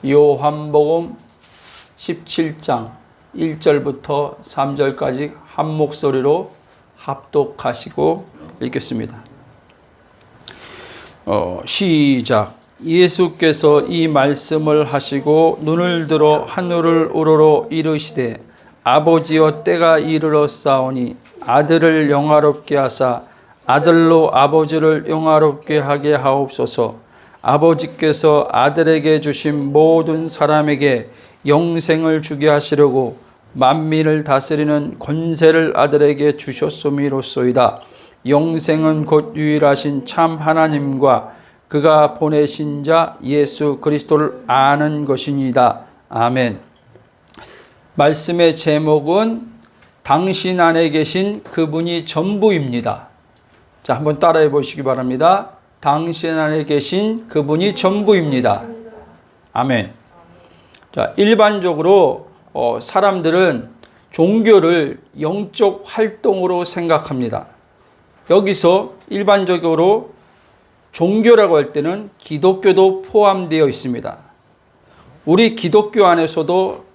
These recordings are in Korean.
요한복음 17장 1절부터 3절까지 한 목소리로 합독하시고 읽겠습니다. 시작. 예수께서 이 말씀을 하시고 눈을 들어 하늘을 우러러 이르시되 아버지여 때가 이르렀사오니 아들을 영화롭게 하사 아들로 아버지를 영화롭게 하게 하옵소서. 아버지께서 아들에게 주신 모든 사람에게 영생을 주게 하시려고 만민을 다스리는 권세를 아들에게 주셨음이로소이다. 영생은 곧 유일하신 참 하나님과 그가 보내신 자 예수 그리스도를 아는 것이니이다. 아멘. 말씀의 제목은 당신 안에 계신 그분이 전부입니다. 자, 한번 따라해 보시기 바랍니다. 당신 안에 계신 그분이 전부입니다. 아멘. 자, 일반적으로 사람들은 종교를 영적 활동으로 생각합니다. 여기서 일반적으로 종교라고 할 때는 기독교도 포함되어 있습니다. 우리 기독교 안에서도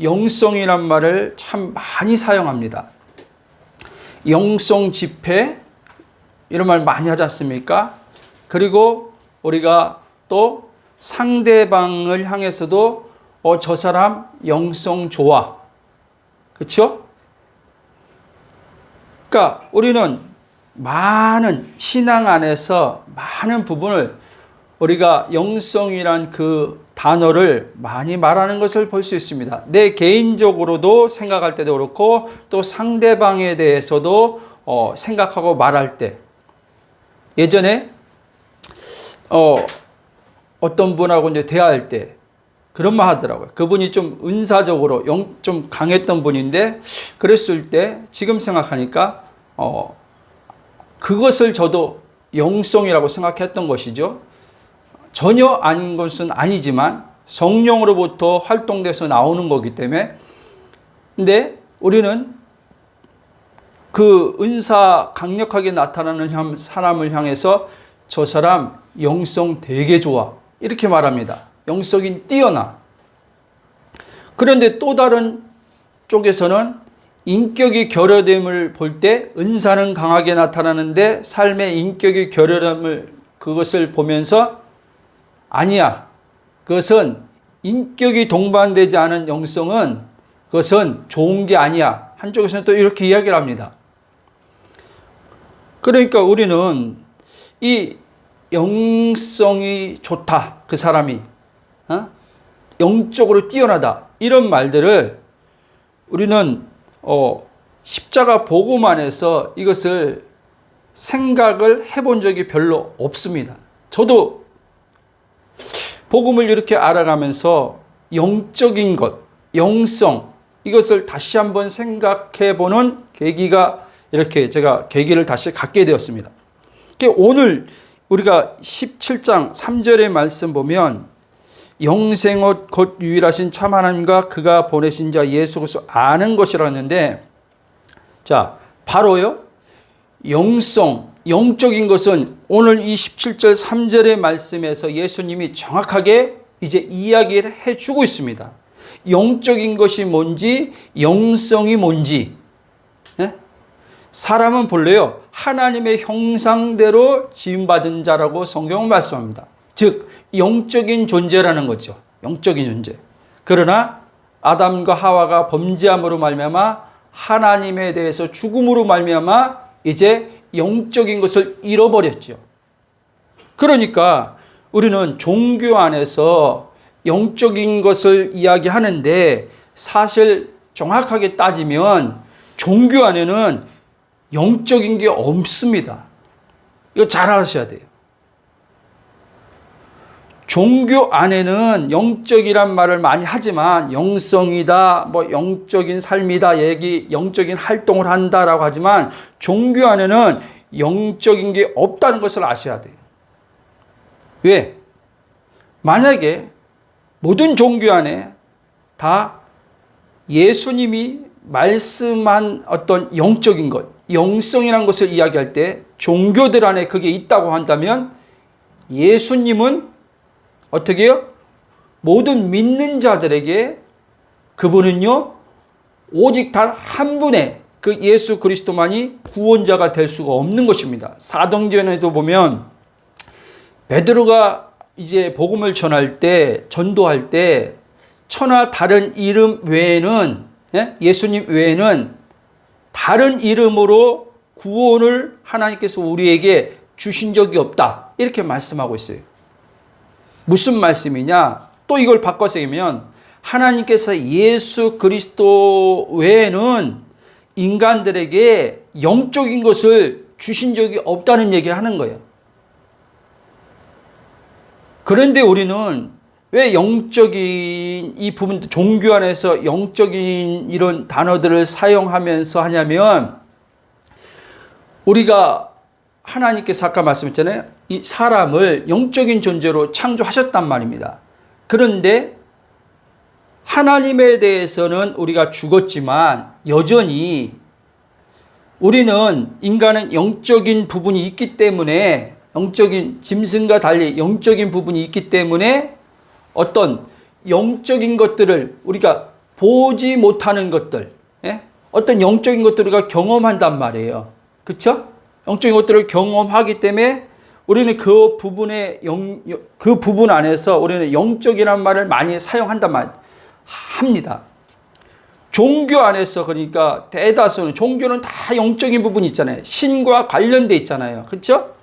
영성이란 말을 참 많이 사용합니다. 영성 집회 이런 말 많이 하지 않습니까? 그리고 우리가 또 상대방을 향해서도 저 사람 영성 좋아. 그렇죠? 그러니까 우리는 많은 신앙 안에서 많은 부분을 우리가 영성이란 그 단어를 많이 말하는 것을 볼 수 있습니다. 내 개인적으로도 생각할 때도 그렇고 또 상대방에 대해서도 생각하고 말할 때 예전에 어떤 분하고 이제 대화할 때 그런 말 하더라고요. 그분이 좀 은사적으로 좀 강했던 분인데 그랬을 때 지금 생각하니까 그것을 저도 영성이라고 생각했던 것이죠. 전혀 아닌 것은 아니지만 성령으로부터 활동돼서 나오는 거기 때문에. 근데 우리는 그 은사 강력하게 나타나는 사람을 향해서 저 사람 영성 되게 좋아 이렇게 말합니다. 영성이 뛰어나. 그런데 또 다른 쪽에서는 인격이 결여됨을 볼 때 은사는 강하게 나타나는데 삶의 인격이 결여됨을 그것을 보면서 아니야. 그것은 인격이 동반되지 않은 영성은 그것은 좋은 게 아니야. 한쪽에서는 또 이렇게 이야기를 합니다. 그러니까 우리는 이 영성이 좋다. 그 사람이 영적으로 뛰어나다. 이런 말들을 우리는 십자가 복음 안에서 이것을 생각을 해본 적이 별로 없습니다. 저도 복음을 이렇게 알아가면서 영적인 것, 영성 이것을 다시 한번 생각해 보는 계기가 이렇게 제가 계기를 다시 갖게 되었습니다. 오늘 우리가 17장 3절의 말씀 보면 영생은 곧 유일하신 참 하나님과 그가 보내신 자 예수 그리스도 아는 것이라 했는데 자, 바로요. 영성, 영적인 것은 오늘 이 17절 3절의 말씀에서 예수님이 정확하게 이제 이야기를 해주고 있습니다. 영적인 것이 뭔지, 영성이 뭔지. 네? 사람은 본래요. 하나님의 형상대로 지음받은 자라고 성경은 말씀합니다. 즉 영적인 존재라는 거죠. 영적인 존재. 그러나 아담과 하와가 범죄함으로 말미암아 하나님에 대해서 죽음으로 말미암아 이제 영적인 것을 잃어버렸죠. 그러니까 우리는 종교 안에서 영적인 것을 이야기하는데 사실 정확하게 따지면 종교 안에는 영적인 게 없습니다. 이거 잘 아셔야 돼요. 종교 안에는 영적이란 말을 많이 하지만 영성이다, 영적인 삶이다, 영적인 활동을 한다라고 하지만 종교 안에는 영적인 게 없다는 것을 아셔야 돼요. 왜? 만약에 모든 종교 안에 다 예수님이 말씀한 어떤 영적인 것, 영성이라는 것을 이야기할 때 종교들 안에 그게 있다고 한다면 예수님은 어떻게 해요? 모든 믿는 자들에게 그분은요, 오직 단 한 분의 그 예수 그리스도만이 구원자가 될 수가 없는 것입니다. 사도행전에도 보면 베드로가 이제 복음을 전할 때, 전도할 때 천하 다른 이름 외에는, 예수님 외에는 다른 이름으로 구원을 하나님께서 우리에게 주신 적이 없다, 이렇게 말씀하고 있어요. 무슨 말씀이냐? 또 이걸 바꿔서 얘기하면 하나님께서 예수 그리스도 외에는 인간들에게 영적인 것을 주신 적이 없다는 얘기를 하는 거예요. 그런데 우리는 왜 영적인 이 부분, 종교 안에서 영적인 이런 단어들을 사용하면서 하냐면, 우리가 하나님께서 아까 말씀했잖아요. 이 사람을 영적인 존재로 창조하셨단 말입니다. 그런데 하나님에 대해서는 우리가 죽었지만 여전히 우리는, 인간은 영적인 부분이 있기 때문에, 영적인 짐승과 달리 영적인 부분이 있기 때문에 어떤 영적인 것들을 우리가 보지 못하는 것들, 어떤 영적인 것들을 우리가 경험한단 말이에요. 그렇죠? 영적인 것들을 경험하기 때문에 우리는 그 부분에 그 부분 안에서 우리는 영적이라는 말을 많이 사용한단 말 합니다. 종교 안에서, 그러니까 대다수는, 종교는 다 영적인 부분이 있잖아요. 신과 관련돼 있잖아요. 그렇죠?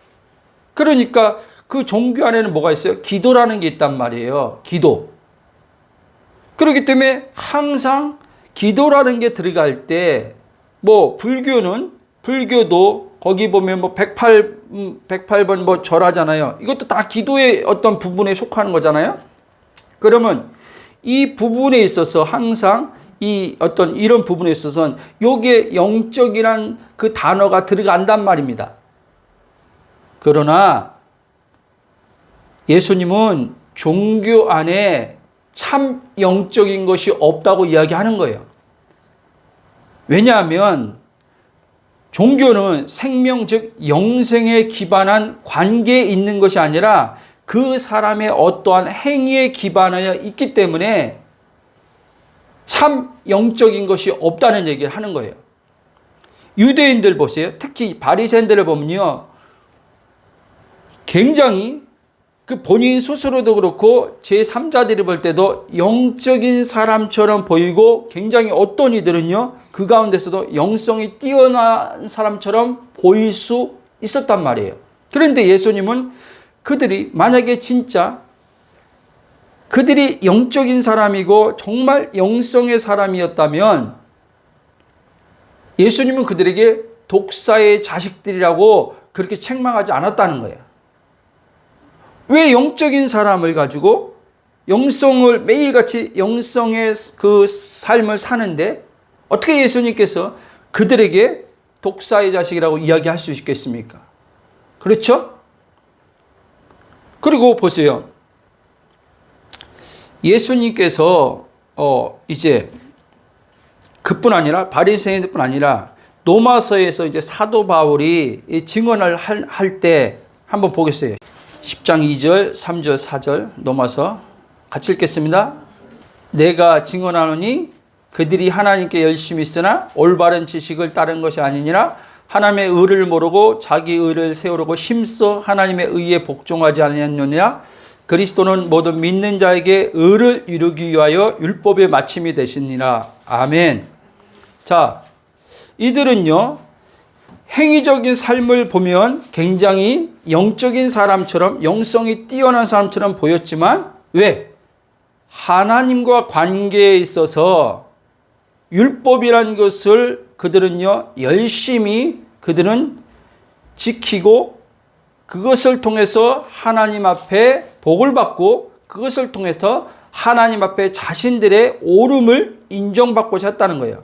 그러니까 그 종교 안에는 뭐가 있어요? 기도라는 게 있단 말이에요. 기도. 그렇기 때문에 항상 기도라는 게 들어갈 때, 뭐 불교도 거기 보면 뭐 108번 뭐 절하잖아요. 이것도 다 기도의 어떤 부분에 속하는 거잖아요. 그러면 이 부분에 있어서 항상 이 어떤 이런 부분에 있어서는 요게 영적이란 그 단어가 들어간단 말입니다. 그러나 예수님은 종교 안에 참 영적인 것이 없다고 이야기하는 거예요. 왜냐하면 종교는 생명, 즉 영생에 기반한 관계에 있는 것이 아니라 그 사람의 어떠한 행위에 기반하여 있기 때문에 참 영적인 것이 없다는 얘기를 하는 거예요. 유대인들 보세요. 특히 바리새인들을 보면요, 굉장히 그 본인 스스로도 그렇고 제3자들이 볼 때도 영적인 사람처럼 보이고, 굉장히 어떤 이들은요, 그 가운데서도 영성이 뛰어난 사람처럼 보일 수 있었단 말이에요. 그런데 예수님은 그들이 만약에 진짜 그들이 영적인 사람이고 정말 영성의 사람이었다면 예수님은 그들에게 독사의 자식들이라고 그렇게 책망하지 않았다는 거예요. 왜 영적인 사람을 가지고 영성을 매일같이 영성의 그 삶을 사는데 어떻게 예수님께서 그들에게 독사의 자식이라고 이야기할 수 있겠습니까? 그렇죠? 그리고 보세요. 예수님께서 이제 그뿐 아니라 바리새인뿐 아니라 로마서에서 이제 사도 바울이 증언을 할 때 한번 보겠어요. 10장 2절, 3절, 4절 로마서 같이 읽겠습니다. 내가 증언하노니 그들이 하나님께 열심히 있으나 올바른 지식을 따른 것이 아니니라. 하나님의 의를 모르고 자기 의를 세우려고 힘써 하나님의 의에 복종하지 아니하느니라. 그리스도는 모든 믿는 자에게 의를 이루기 위하여 율법의 마침이 되시니라. 아멘. 자, 이들은요, 행위적인 삶을 보면 굉장히 영적인 사람처럼, 영성이 뛰어난 사람처럼 보였지만, 왜? 하나님과 관계에 있어서 율법이란 것을 그들은요, 열심히 그들은 지키고 그것을 통해서 하나님 앞에 복을 받고 그것을 통해서 하나님 앞에 자신들의 옳음을 인정받고자 했다는 거예요.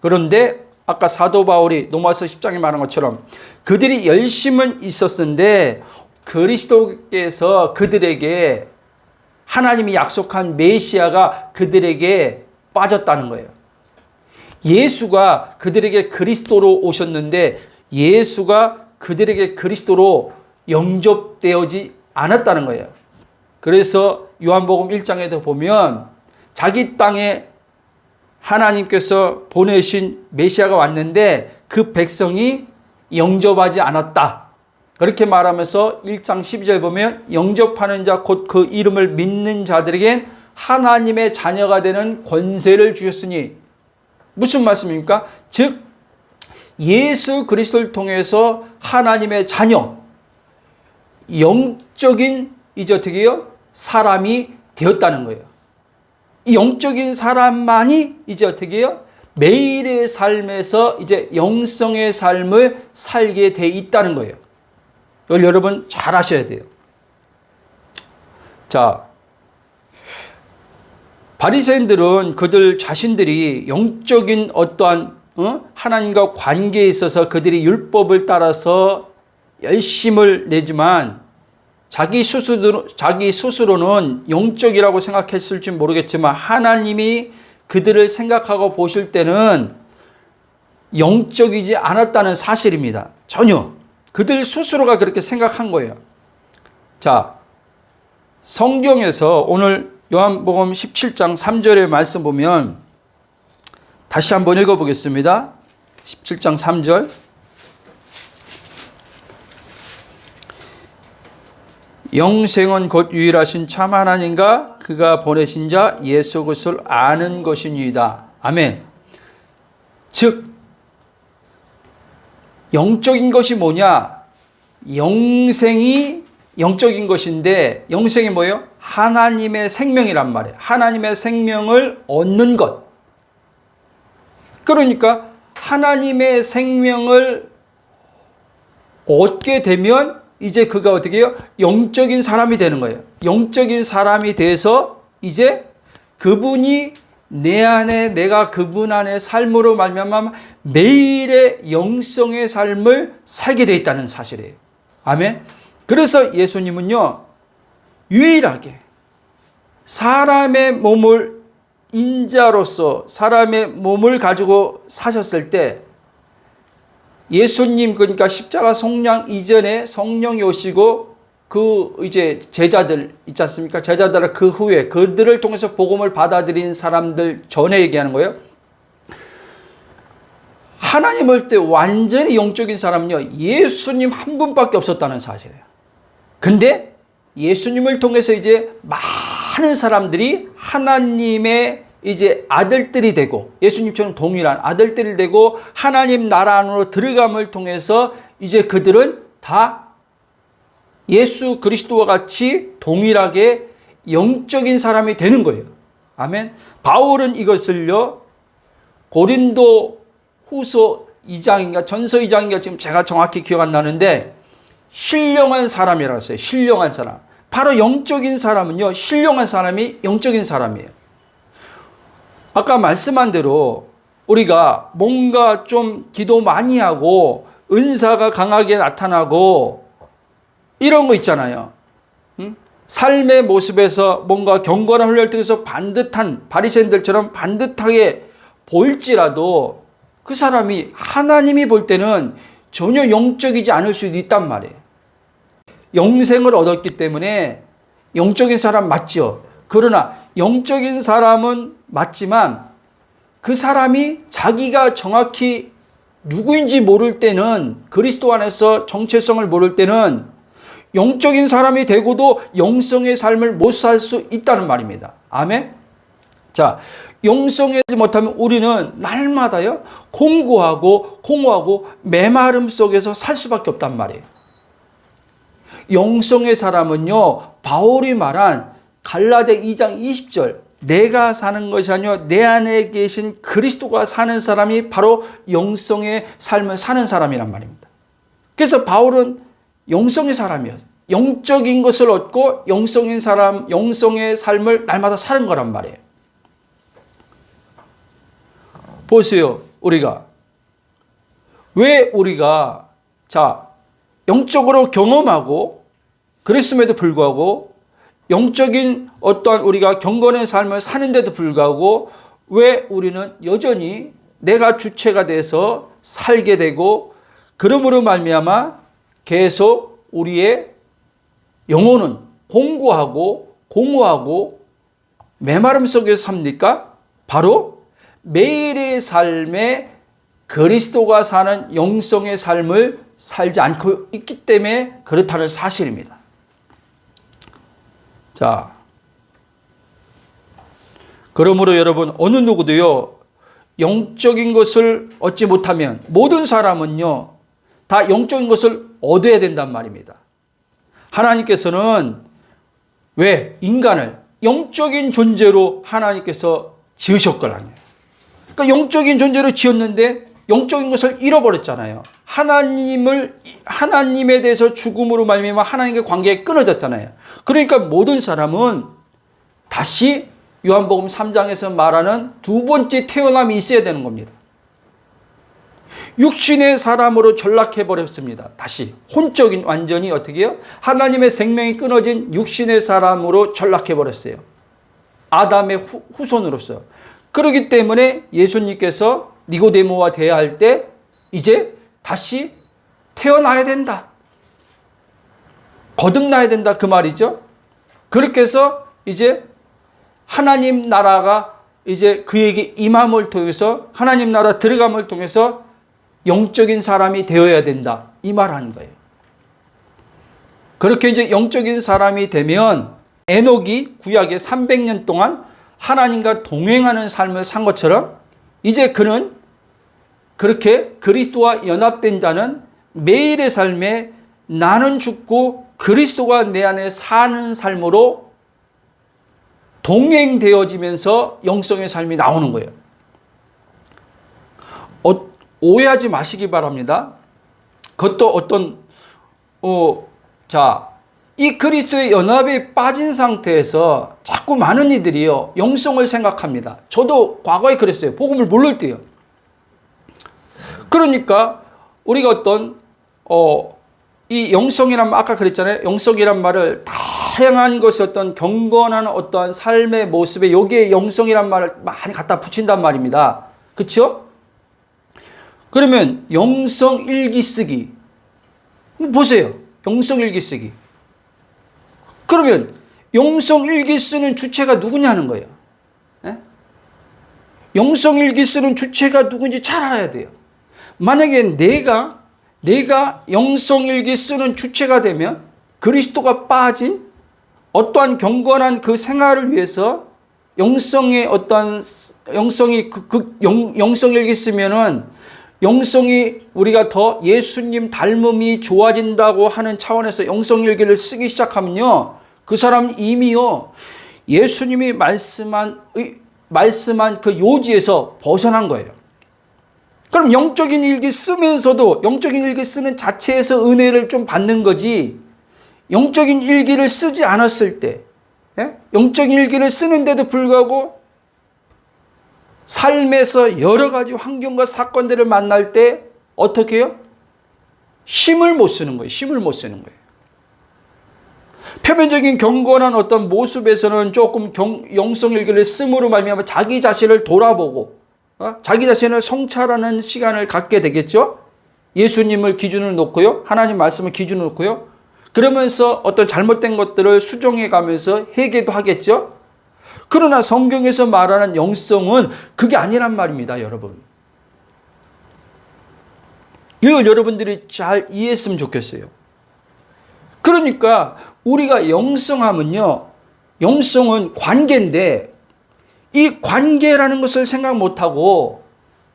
그런데 아까 사도 바울이 로마서 10장에 말한 것처럼 그들이 열심은 있었는데 그리스도께서 그들에게, 하나님이 약속한 메시아가 그들에게 빠졌다는 거예요. 예수가 그들에게 그리스도로 오셨는데 예수가 그들에게 그리스도로 영접되어지 않았다는 거예요. 그래서 요한복음 1장에도 보면 자기 땅에 하나님께서 보내신 메시아가 왔는데 그 백성이 영접하지 않았다. 그렇게 말하면서 1장 12절 보면 영접하는 자 곧 그 이름을 믿는 자들에겐 하나님의 자녀가 되는 권세를 주셨으니 무슨 말씀입니까? 즉 예수 그리스도를 통해서 하나님의 자녀, 영적인 이제 어떻게 해요? 사람이 되었다는 거예요. 이 영적인 사람만이 이제 어떻게 해요? 매일의 삶에서 이제 영성의 삶을 살게 돼 있다는 거예요. 이걸 여러분 잘 아셔야 돼요. 자, 바리새인들은 그들 자신들이 영적인 어떠한 하나님과 관계에 있어서 그들이 율법을 따라서 열심을 내지만 자기 스스로는 영적이라고 생각했을지 모르겠지만 하나님이 그들을 생각하고 보실 때는 영적이지 않았다는 사실입니다. 전혀. 그들 스스로가 그렇게 생각한 거예요. 자, 성경에서 오늘 요한복음 17장 3절의 말씀 보면 다시 한번 읽어보겠습니다. 17장 3절. 영생은 곧 유일하신 참 하나님과 그가 보내신 자 예수 그리스도를 아는 것이니이다. 아멘. 즉 영적인 것이 뭐냐? 영생이 영적인 것인데 영생이 뭐예요? 하나님의 생명이란 말이에요. 하나님의 생명을 얻는 것. 그러니까 하나님의 생명을 얻게 되면 이제 그가 어떻게 해요? 영적인 사람이 되는 거예요. 영적인 사람이 돼서 이제 그분이 내 안에 내가 그분 안에 삶으로 말미암아 매일의 영성의 삶을 살게 돼 있다는 사실이에요. 아멘. 그래서 예수님은요 유일하게 사람의 몸을 인자로서 사람의 몸을 가지고 사셨을 때 예수님 그러니까 십자가 속량 이전에 성령이 오시고 그 이제 제자들 있지 않습니까? 제자들은 그 후에 그들을 통해서 복음을 받아들인 사람들 전에 얘기하는 거예요. 하나님 볼 때 완전히 영적인 사람은요 예수님 한 분밖에 없었다는 사실이에요. 근데 예수님을 통해서 이제 많은 사람들이 하나님의 이제 아들들이 되고 예수님처럼 동일한 아들들이 되고 하나님 나라 안으로 들어감을 통해서 이제 그들은 다 예수 그리스도와 같이 동일하게 영적인 사람이 되는 거예요. 아멘. 바울은 이것을요 고린도 후서 2장인가 전서 2장인가 지금 제가 정확히 기억 안 나는데 신령한 사람이라고 했어요. 신령한 사람. 바로 영적인 사람은요 신령한 사람이 영적인 사람이에요. 아까 말씀한 대로 우리가 뭔가 좀 기도 많이 하고 은사가 강하게 나타나고 이런 거 있잖아요. 삶의 모습에서 뭔가 경건한 훈련을 통해서 반듯한 바리새인들처럼 반듯하게 보일지라도 그 사람이 하나님이 볼 때는 전혀 영적이지 않을 수도 있단 말이에요. 영생을 얻었기 때문에 영적인 사람 맞죠. 그러나 영적인 사람은 맞지만 그 사람이 자기가 정확히 누구인지 모를 때는 그리스도 안에서 정체성을 모를 때는 영적인 사람이 되고도 영성의 삶을 못 살 수 있다는 말입니다. 아멘. 자, 영성하지 못하면 우리는 날마다요 공고하고 메마름 속에서 살 수밖에 없단 말이에요. 영성의 사람은요 바울이 말한 갈라디아 2장 20절 내가 사는 것이 아니요 내 안에 계신 그리스도가 사는 사람이 바로 영성의 삶을 사는 사람이란 말입니다. 그래서 바울은 영성의 사람이에요. 영적인 것을 얻고 영성인 사람, 영성의 삶을 날마다 사는 거란 말이에요. 보세요. 왜 우리가 영적으로 경험하고 그랬음에도 불구하고 영적인 어떠한 우리가 경건의 삶을 사는데도 불구하고 왜 우리는 여전히 내가 주체가 돼서 살게 되고 그러므로 말미암아 계속 우리의 영혼은 공고하고 공허하고 메마름 속에서 삽니까? 바로 매일의 삶에 그리스도가 사는 영성의 삶을 살지 않고 있기 때문에 그렇다는 사실입니다. 자, 그러므로 여러분, 어느 누구도요, 영적인 것을 얻지 못하면 모든 사람은요, 다 영적인 것을 얻어야 된단 말입니다. 하나님께서는 왜 인간을 영적인 존재로 하나님께서 지으셨거든요. 그러니까 영적인 존재로 지었는데 영적인 것을 잃어버렸잖아요. 하나님에 대해서 죽음으로 말미암아 하나님과 관계가 끊어졌잖아요. 그러니까 모든 사람은 다시 요한복음 3장에서 말하는 두 번째 태어남이 있어야 되는 겁니다. 육신의 사람으로 전락해버렸습니다. 다시 혼적인 완전히 어떻게 해요? 하나님의 생명이 끊어진 육신의 사람으로 전락해버렸어요. 아담의 후손으로서. 그렇기 때문에 예수님께서 니고데모와 대화할 때 이제 다시 태어나야 된다. 거듭나야 된다. 그 말이죠. 그렇게 해서 이제 하나님 나라가 이제 그에게 임함을 통해서 하나님 나라 들어감을 통해서 영적인 사람이 되어야 된다. 이 말하는 거예요. 그렇게 이제 영적인 사람이 되면 에녹이 구약에 300년 동안 하나님과 동행하는 삶을 산 것처럼 이제 그는 그렇게 그리스도와 연합된 자는 매일의 삶에 나는 죽고 그리스도가 내 안에 사는 삶으로 동행되어지면서 영성의 삶이 나오는 거예요. 오해하지 마시기 바랍니다. 그것도 어떤 이 그리스도의 연합에 빠진 상태에서 자꾸 많은 이들이요 영성을 생각합니다. 저도 과거에 그랬어요. 복음을 모를 때요. 그러니까 우리가 어떤 이 영성이란 아까 그랬잖아요. 영성이란 말을 다양한 것이 어떤 경건한 어떠한 삶의 모습에 여기에 영성이란 말을 많이 갖다 붙인단 말입니다. 그렇죠? 그러면 영성 일기 쓰기 보세요. 영성 일기 쓰기. 그러면 영성 일기 쓰는 주체가 누구냐는 거예요. 네? 영성 일기 쓰는 주체가 누군지 잘 알아야 돼요. 만약에 내가 영성 일기 쓰는 주체가 되면 그리스도가 빠진 어떠한 경건한 그 생활을 위해서 영성의 어떠한 영성 일기 쓰면은 영성이 우리가 더 예수님 닮음이 좋아진다고 하는 차원에서 영성 일기를 쓰기 시작하면요. 그 사람은 이미요. 예수님이 말씀한 그 요지에서 벗어난 거예요. 그럼 영적인 일기 쓰면서도 영적인 일기 쓰는 자체에서 은혜를 좀 받는 거지 영적인 일기를 쓰지 않았을 때 영적인 일기를 쓰는데도 불구하고 삶에서 여러 가지 환경과 사건들을 만날 때 어떻게 해요? 힘을 못 쓰는 거예요. 힘을 못 쓰는 거예요. 표면적인 경건한 어떤 모습에서는 조금 영성 일기를 씀으로 말미암아 자기 자신을 돌아보고 자기 자신을 성찰하는 시간을 갖게 되겠죠. 예수님을 기준으로 놓고요. 하나님 말씀을 기준으로 놓고요. 그러면서 어떤 잘못된 것들을 수정해 가면서 회개도 하겠죠. 그러나 성경에서 말하는 영성은 그게 아니란 말입니다, 여러분. 이걸 여러분들이 잘 이해했으면 좋겠어요. 그러니까 우리가 영성하면요, 영성은 관계인데 이 관계라는 것을 생각 못하고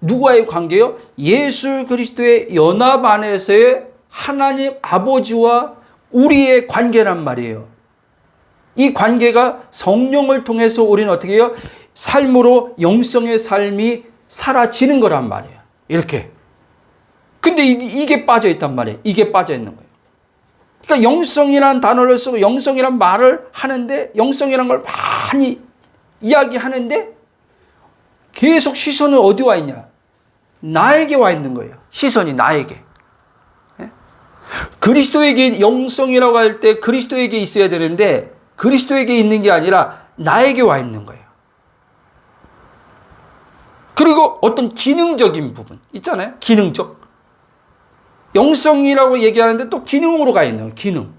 누구와의 관계요? 예수 그리스도의 연합 안에서의 하나님 아버지와 우리의 관계란 말이에요. 이 관계가 성령을 통해서 우리는 어떻게 해요? 삶으로 영성의 삶이 사라지는 거란 말이에요. 이렇게. 근데 이게 빠져 있단 말이에요. 이게 빠져 있는 거예요. 그러니까 영성이라는 단어를 쓰고 영성이라는 말을 하는데 영성이라는 걸 많이 이야기하는데 계속 시선은 어디 와 있냐? 나에게 와 있는 거예요. 시선이 나에게. 그리스도에게 영성이라고 할 때 그리스도에게 있어야 되는데 그리스도에게 있는 게 아니라 나에게 와 있는 거예요. 그리고 어떤 기능적인 부분 있잖아요. 기능적. 영성이라고 얘기하는데 또 기능으로 가 있는 거예요. 기능.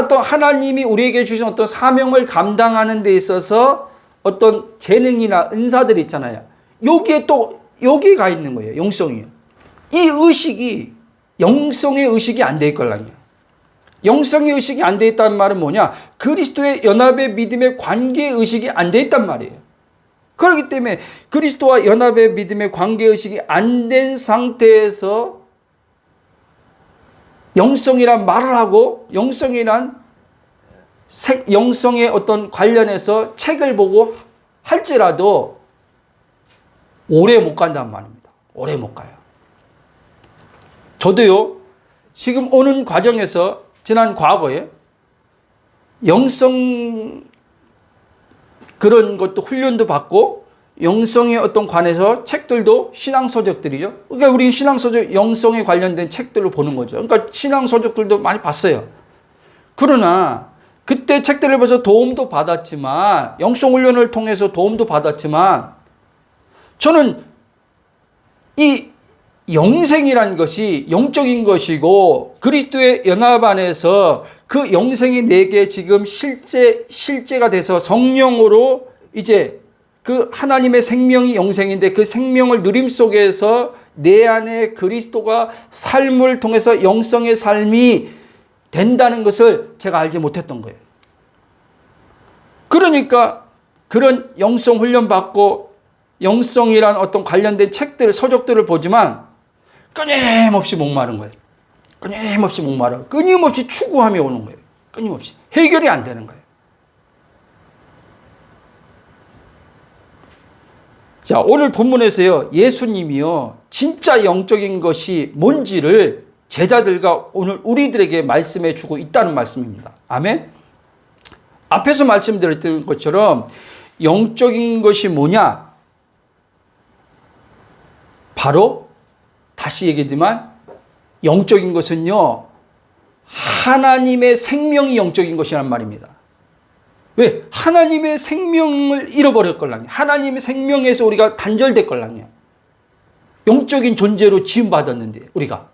또 하나님이 우리에게 주신 어떤 사명을 감당하는 데 있어서 어떤 재능이나 은사들이 있잖아요. 여기에 또 여기가 있는 거예요. 영성이요. 이 의식이 영성의 의식이 안 돼 있걸랑요. 영성의 의식이 안 돼 있다는 말은 뭐냐? 그리스도의 연합의 믿음의 관계 의식이 안 돼 있단 말이에요. 그렇기 때문에 그리스도와 연합의 믿음의 관계 의식이 안 된 상태에서 영성이란 말을 하고 영성의 어떤 관련해서 책을 보고 할지라도 오래 못 간단 말입니다. 오래 못 가요. 저도요, 지금 오는 과정에서 지난 과거에 영성 그런 것도 훈련도 받고 영성의 어떤 관해서 책들도 신앙서적들이죠. 그러니까 우리 신앙서적 영성에 관련된 책들을 보는 거죠. 그러니까 신앙서적들도 많이 봤어요. 그러나 그때 책들을 봐서 도움도 받았지만 영성훈련을 통해서 도움도 받았지만 저는 이 영생이란 것이 영적인 것이고 그리스도의 연합 안에서 그 영생이 내게 지금 실제가 돼서 성령으로 이제 그 하나님의 생명이 영생인데 그 생명을 누림 속에서 내 안에 그리스도가 삶을 통해서 영성의 삶이 된다는 것을 제가 알지 못했던 거예요. 그러니까 그런 영성 훈련 받고 영성이란 어떤 관련된 책들, 서적들을 보지만 끊임없이 목마른 거예요. 끊임없이 목마르고 끊임없이 추구함이 오는 거예요. 끊임없이. 해결이 안 되는 거예요. 자, 오늘 본문에서요, 예수님이요, 진짜 영적인 것이 뭔지를 제자들과 오늘 우리들에게 말씀해 주고 있다는 말씀입니다. 아멘? 앞에서 말씀드렸던 것처럼 영적인 것이 뭐냐? 바로 다시 얘기하지만 영적인 것은요, 하나님의 생명이 영적인 것이란 말입니다. 왜? 하나님의 생명을 잃어버렸걸랑요. 하나님의 생명에서 우리가 단절됐걸랑요. 영적인 존재로 지음받았는데 우리가.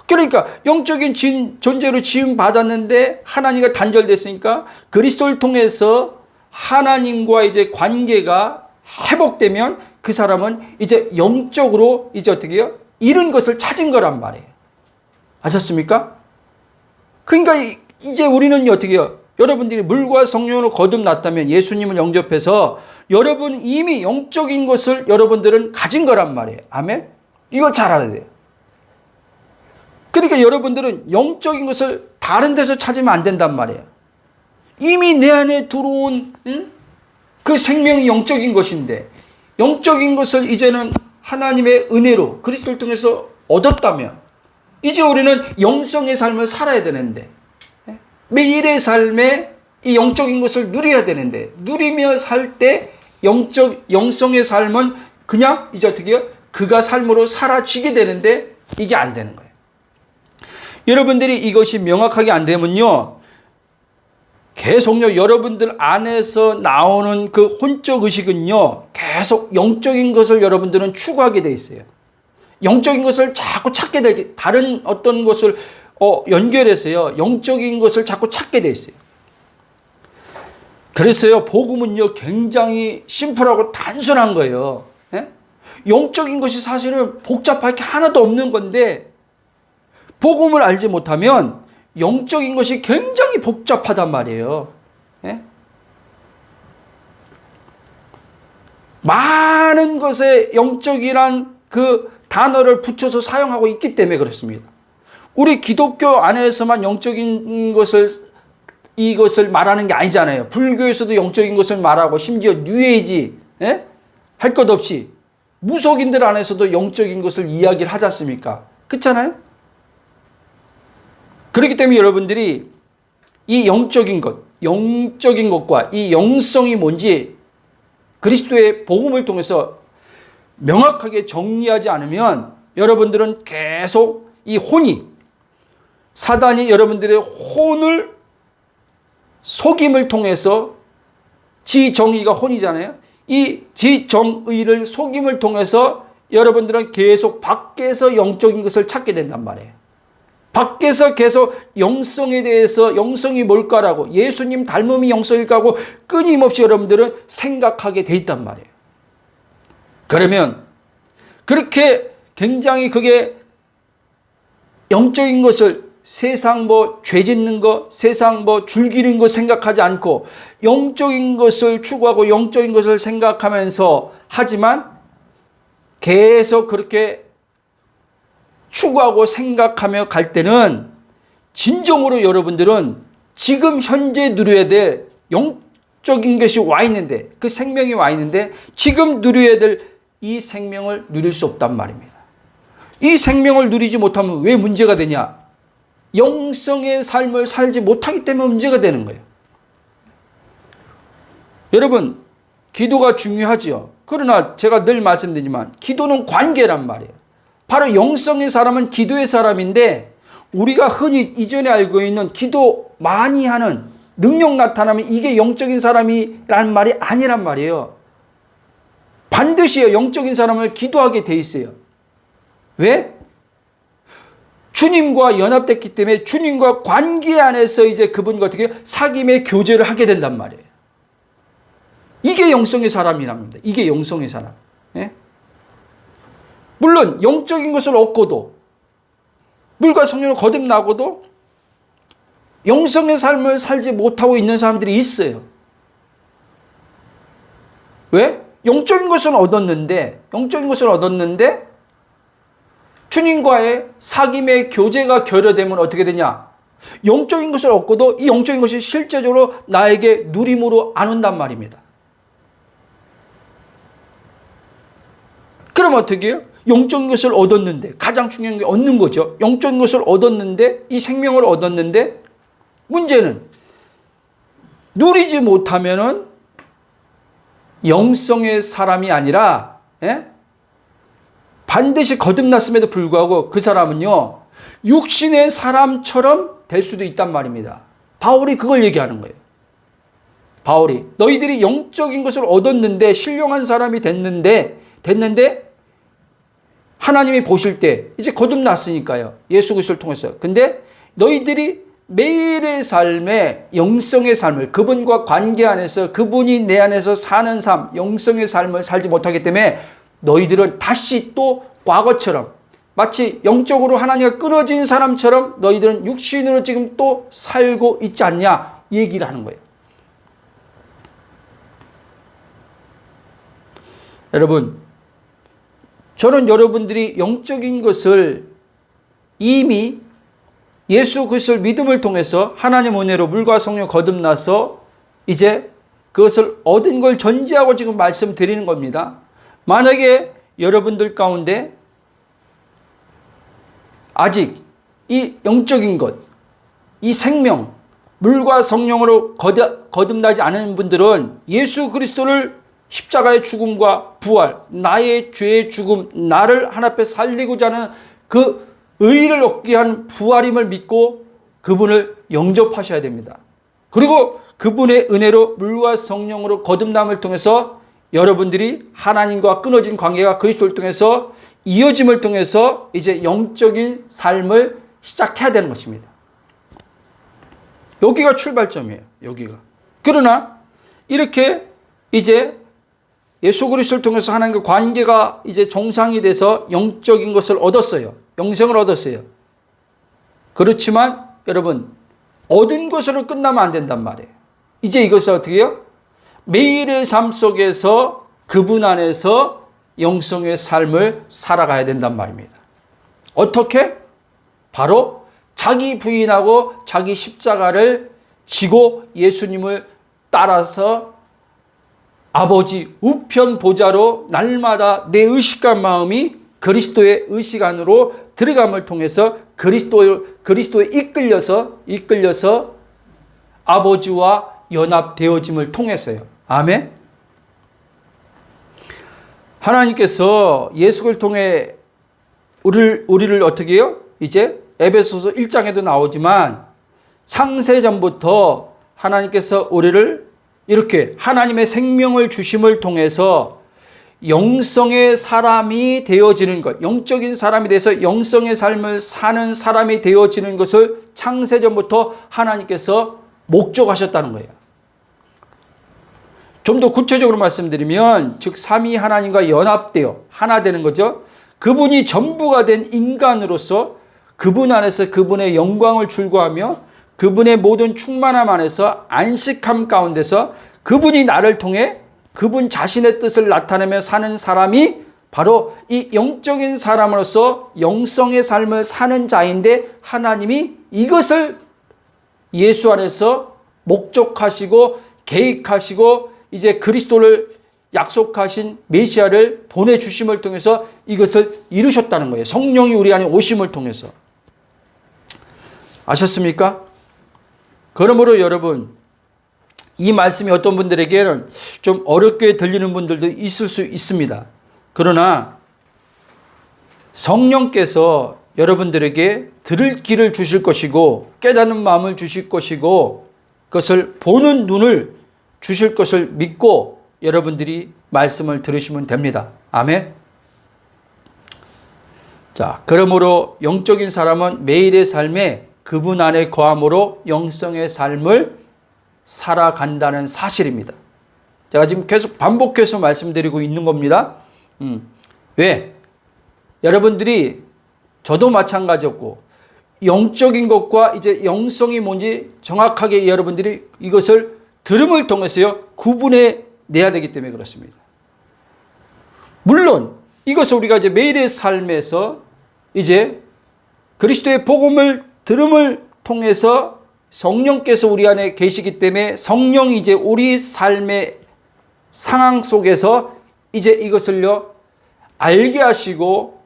그러니까 영적인 존재로 지음받았는데 하나님과 단절됐으니까 그리스도를 통해서 하나님과 이제 관계가 회복되면 그 사람은 이제 영적으로 이제 어떻게 해요? 잃은 것을 찾은 거란 말이에요. 아셨습니까? 그러니까 이제 우리는 어떻게 해요? 여러분들이 물과 성령으로 거듭났다면 예수님을 영접해서 여러분 이미 영적인 것을 여러분들은 가진 거란 말이에요. 아멘? 이걸 잘 알아야 돼요. 그러니까 여러분들은 영적인 것을 다른 데서 찾으면 안 된단 말이에요. 이미 내 안에 들어온 그 생명이 영적인 것인데 영적인 것을 이제는 하나님의 은혜로 그리스도를 통해서 얻었다면 이제 우리는 영성의 삶을 살아야 되는데 매일의 삶에 이 영적인 것을 누려야 되는데 누리며 살 때 영성의 삶은 그냥 이제 어떻게 해요? 그가 삶으로 사라지게 되는데 이게 안 되는 거예요. 여러분들이 이것이 명확하게 안 되면요, 계속요 여러분들 안에서 나오는 그 혼적 의식은요 계속 영적인 것을 여러분들은 추구하게 돼 있어요. 영적인 것을 자꾸 찾게 되게 다른 어떤 것을 연결해서요 영적인 것을 자꾸 찾게 돼 있어요. 그래서요 복음은요 굉장히 심플하고 단순한 거예요. 예? 영적인 것이 사실은 복잡할 게 하나도 없는 건데 복음을 알지 못하면 영적인 것이 굉장히 복잡하단 말이에요. 예? 많은 것에 영적이란 그 단어를 붙여서 사용하고 있기 때문에 그렇습니다. 우리 기독교 안에서만 영적인 이것을 말하는 게 아니잖아요. 불교에서도 영적인 것을 말하고 심지어 뉴에이지 할 것 없이 무속인들 안에서도 영적인 것을 이야기를 하지 않습니까? 그렇잖아요? 그렇기 때문에 여러분들이 이 영적인 것과 이 영성이 뭔지 그리스도의 복음을 통해서 명확하게 정리하지 않으면 여러분들은 계속 이 사단이 여러분들의 혼을 속임을 통해서 지정의가 혼이잖아요. 이 지정의를 속임을 통해서 여러분들은 계속 밖에서 영적인 것을 찾게 된단 말이에요. 밖에서 계속 영성에 대해서 영성이 뭘까라고 예수님 닮음이 영성일까고 끊임없이 여러분들은 생각하게 돼 있단 말이에요. 그러면 그렇게 굉장히 그게 영적인 것을 세상 죄 짓는 거, 세상 즐기는 거 생각하지 않고 영적인 것을 추구하고 영적인 것을 생각하면서 하지만 계속 그렇게 추구하고 생각하며 갈 때는 진정으로 여러분들은 지금 현재 누려야 될 영적인 것이 와 있는데 그 생명이 와 있는데 지금 누려야 될 이 생명을 누릴 수 없단 말입니다. 이 생명을 누리지 못하면 왜 문제가 되냐? 영성의 삶을 살지 못하기 때문에 문제가 되는 거예요. 여러분, 기도가 중요하지요. 그러나 제가 늘 말씀드리지만 기도는 관계란 말이에요. 바로 영성의 사람은 기도의 사람인데 우리가 흔히 이전에 알고 있는 기도 많이 하는 능력 나타나면 이게 영적인 사람이라는 말이 아니란 말이에요. 반드시 영적인 사람을 기도하게 돼 있어요. 왜? 주님과 연합됐기 때문에 주님과 관계 안에서 이제 그분과 어떻게 사귐의 교제를 하게 된단 말이에요. 이게 영성의 사람이랍니다. 이게 영성의 사람. 예? 물론 영적인 것을 얻고도 물과 성령을 거듭나고도 영성의 삶을 살지 못하고 있는 사람들이 있어요. 왜? 영적인 것을 얻었는데 주님과의 사귐의 교제가 결여되면 어떻게 되냐? 영적인 것을 얻고도 이 영적인 것이 실제적으로 나에게 누림으로 안 온단 말입니다. 그럼 어떻게 해요? 영적인 것을 얻었는데 가장 중요한 게 얻는 거죠. 영적인 것을 얻었는데 이 생명을 얻었는데 문제는 누리지 못하면은 영성의 사람이 아니라 반드시 거듭났음에도 불구하고 그 사람은요 육신의 사람처럼 될 수도 있단 말입니다. 바울이 그걸 얘기하는 거예요. 바울이 너희들이 영적인 것을 얻었는데 신령한 사람이 됐는데 하나님이 보실 때 이제 거듭났으니까요. 예수 그리스도를 통해서. 근데 너희들이 매일의 삶에 영성의 삶을 그분과 관계 안에서 그분이 내 안에서 사는 삶, 영성의 삶을 살지 못하기 때문에 너희들은 다시 또 과거처럼 마치 영적으로 하나님과 끊어진 사람처럼 너희들은 육신으로 지금 또 살고 있지 않냐 얘기를 하는 거예요. 여러분, 저는 여러분들이 영적인 것을 이미 예수 그리스도를 믿음을 통해서 하나님 은혜로 물과 성령 거듭나서 이제 그것을 얻은 걸 전제하고 지금 말씀드리는 겁니다. 만약에 여러분들 가운데 아직 이 영적인 것, 이 생명, 물과 성령으로 거듭나지 않은 분들은 예수 그리스도를 십자가의 죽음과 부활, 나의 죄의 죽음, 나를 하나님 앞에 살리고자 하는 그 의의를 얻기 위한 부활임을 믿고 그분을 영접하셔야 됩니다. 그리고 그분의 은혜로 물과 성령으로 거듭남을 통해서 여러분들이 하나님과 끊어진 관계가 그리스도를 통해서 이어짐을 통해서 이제 영적인 삶을 시작해야 되는 것입니다. 여기가 출발점이에요. 여기가. 그러나 이렇게 이제 예수 그리스도를 통해서 하나님과 관계가 이제 정상이 돼서 영적인 것을 얻었어요. 영생을 얻었어요. 그렇지만 여러분 얻은 것으로 끝나면 안 된단 말이에요. 이제 이것을 어떻게 해요? 매일의 삶 속에서 그분 안에서 영성의 삶을 살아가야 된단 말입니다. 어떻게? 바로 자기 부인하고 자기 십자가를 지고 예수님을 따라서 아버지 우편 보좌로 날마다 내 의식과 마음이 그리스도의 의식 안으로 들어감을 통해서 그리스도에 이끌려서 아버지와 연합되어짐을 통해서요. 아멘. 하나님께서 예수를 통해 우리를 어떻게 해요? 이제 에베소서 1장에도 나오지만 창세전부터 하나님께서 우리를 이렇게 하나님의 생명을 주심을 통해서 영성의 사람이 되어지는 것, 영적인 사람이 돼서 영성의 삶을 사는 사람이 되어지는 것을 창세전부터 하나님께서 목적하셨다는 거예요. 좀 더 구체적으로 말씀드리면, 즉 삼위 하나님과 연합되어 하나 되는 거죠. 그분이 전부가 된 인간으로서 그분 안에서 그분의 영광을 출구하며 그분의 모든 충만함 안에서 안식함 가운데서 그분이 나를 통해 그분 자신의 뜻을 나타내며 사는 사람이 바로 이 영적인 사람으로서 영성의 삶을 사는 자인데, 하나님이 이것을 예수 안에서 목적하시고 계획하시고 이제 그리스도를 약속하신 메시아를 보내주심을 통해서 이것을 이루셨다는 거예요. 성령이 우리 안에 오심을 통해서. 아셨습니까? 그러므로 여러분, 이 말씀이 어떤 분들에게는 좀 어렵게 들리는 분들도 있을 수 있습니다. 그러나 성령께서 여러분들에게 들을 길을 주실 것이고 깨닫는 마음을 주실 것이고 그것을 보는 눈을 주실 것을 믿고 여러분들이 말씀을 들으시면 됩니다. 아멘. 자, 그러므로 영적인 사람은 매일의 삶에 그분 안에 거함으로 영성의 삶을 살아간다는 사실입니다. 제가 지금 계속 반복해서 말씀드리고 있는 겁니다. 왜? 여러분들이, 저도 마찬가지였고, 영적인 것과 이제 영성이 뭔지 정확하게 여러분들이 이것을 들음을 통해서요 구분해 내야 되기 때문에 그렇습니다. 물론 이것을 우리가 이제 매일의 삶에서 이제 그리스도의 복음을 들음을 통해서 성령께서 우리 안에 계시기 때문에 성령이 이제 우리 삶의 상황 속에서 이제 이것을요 알게 하시고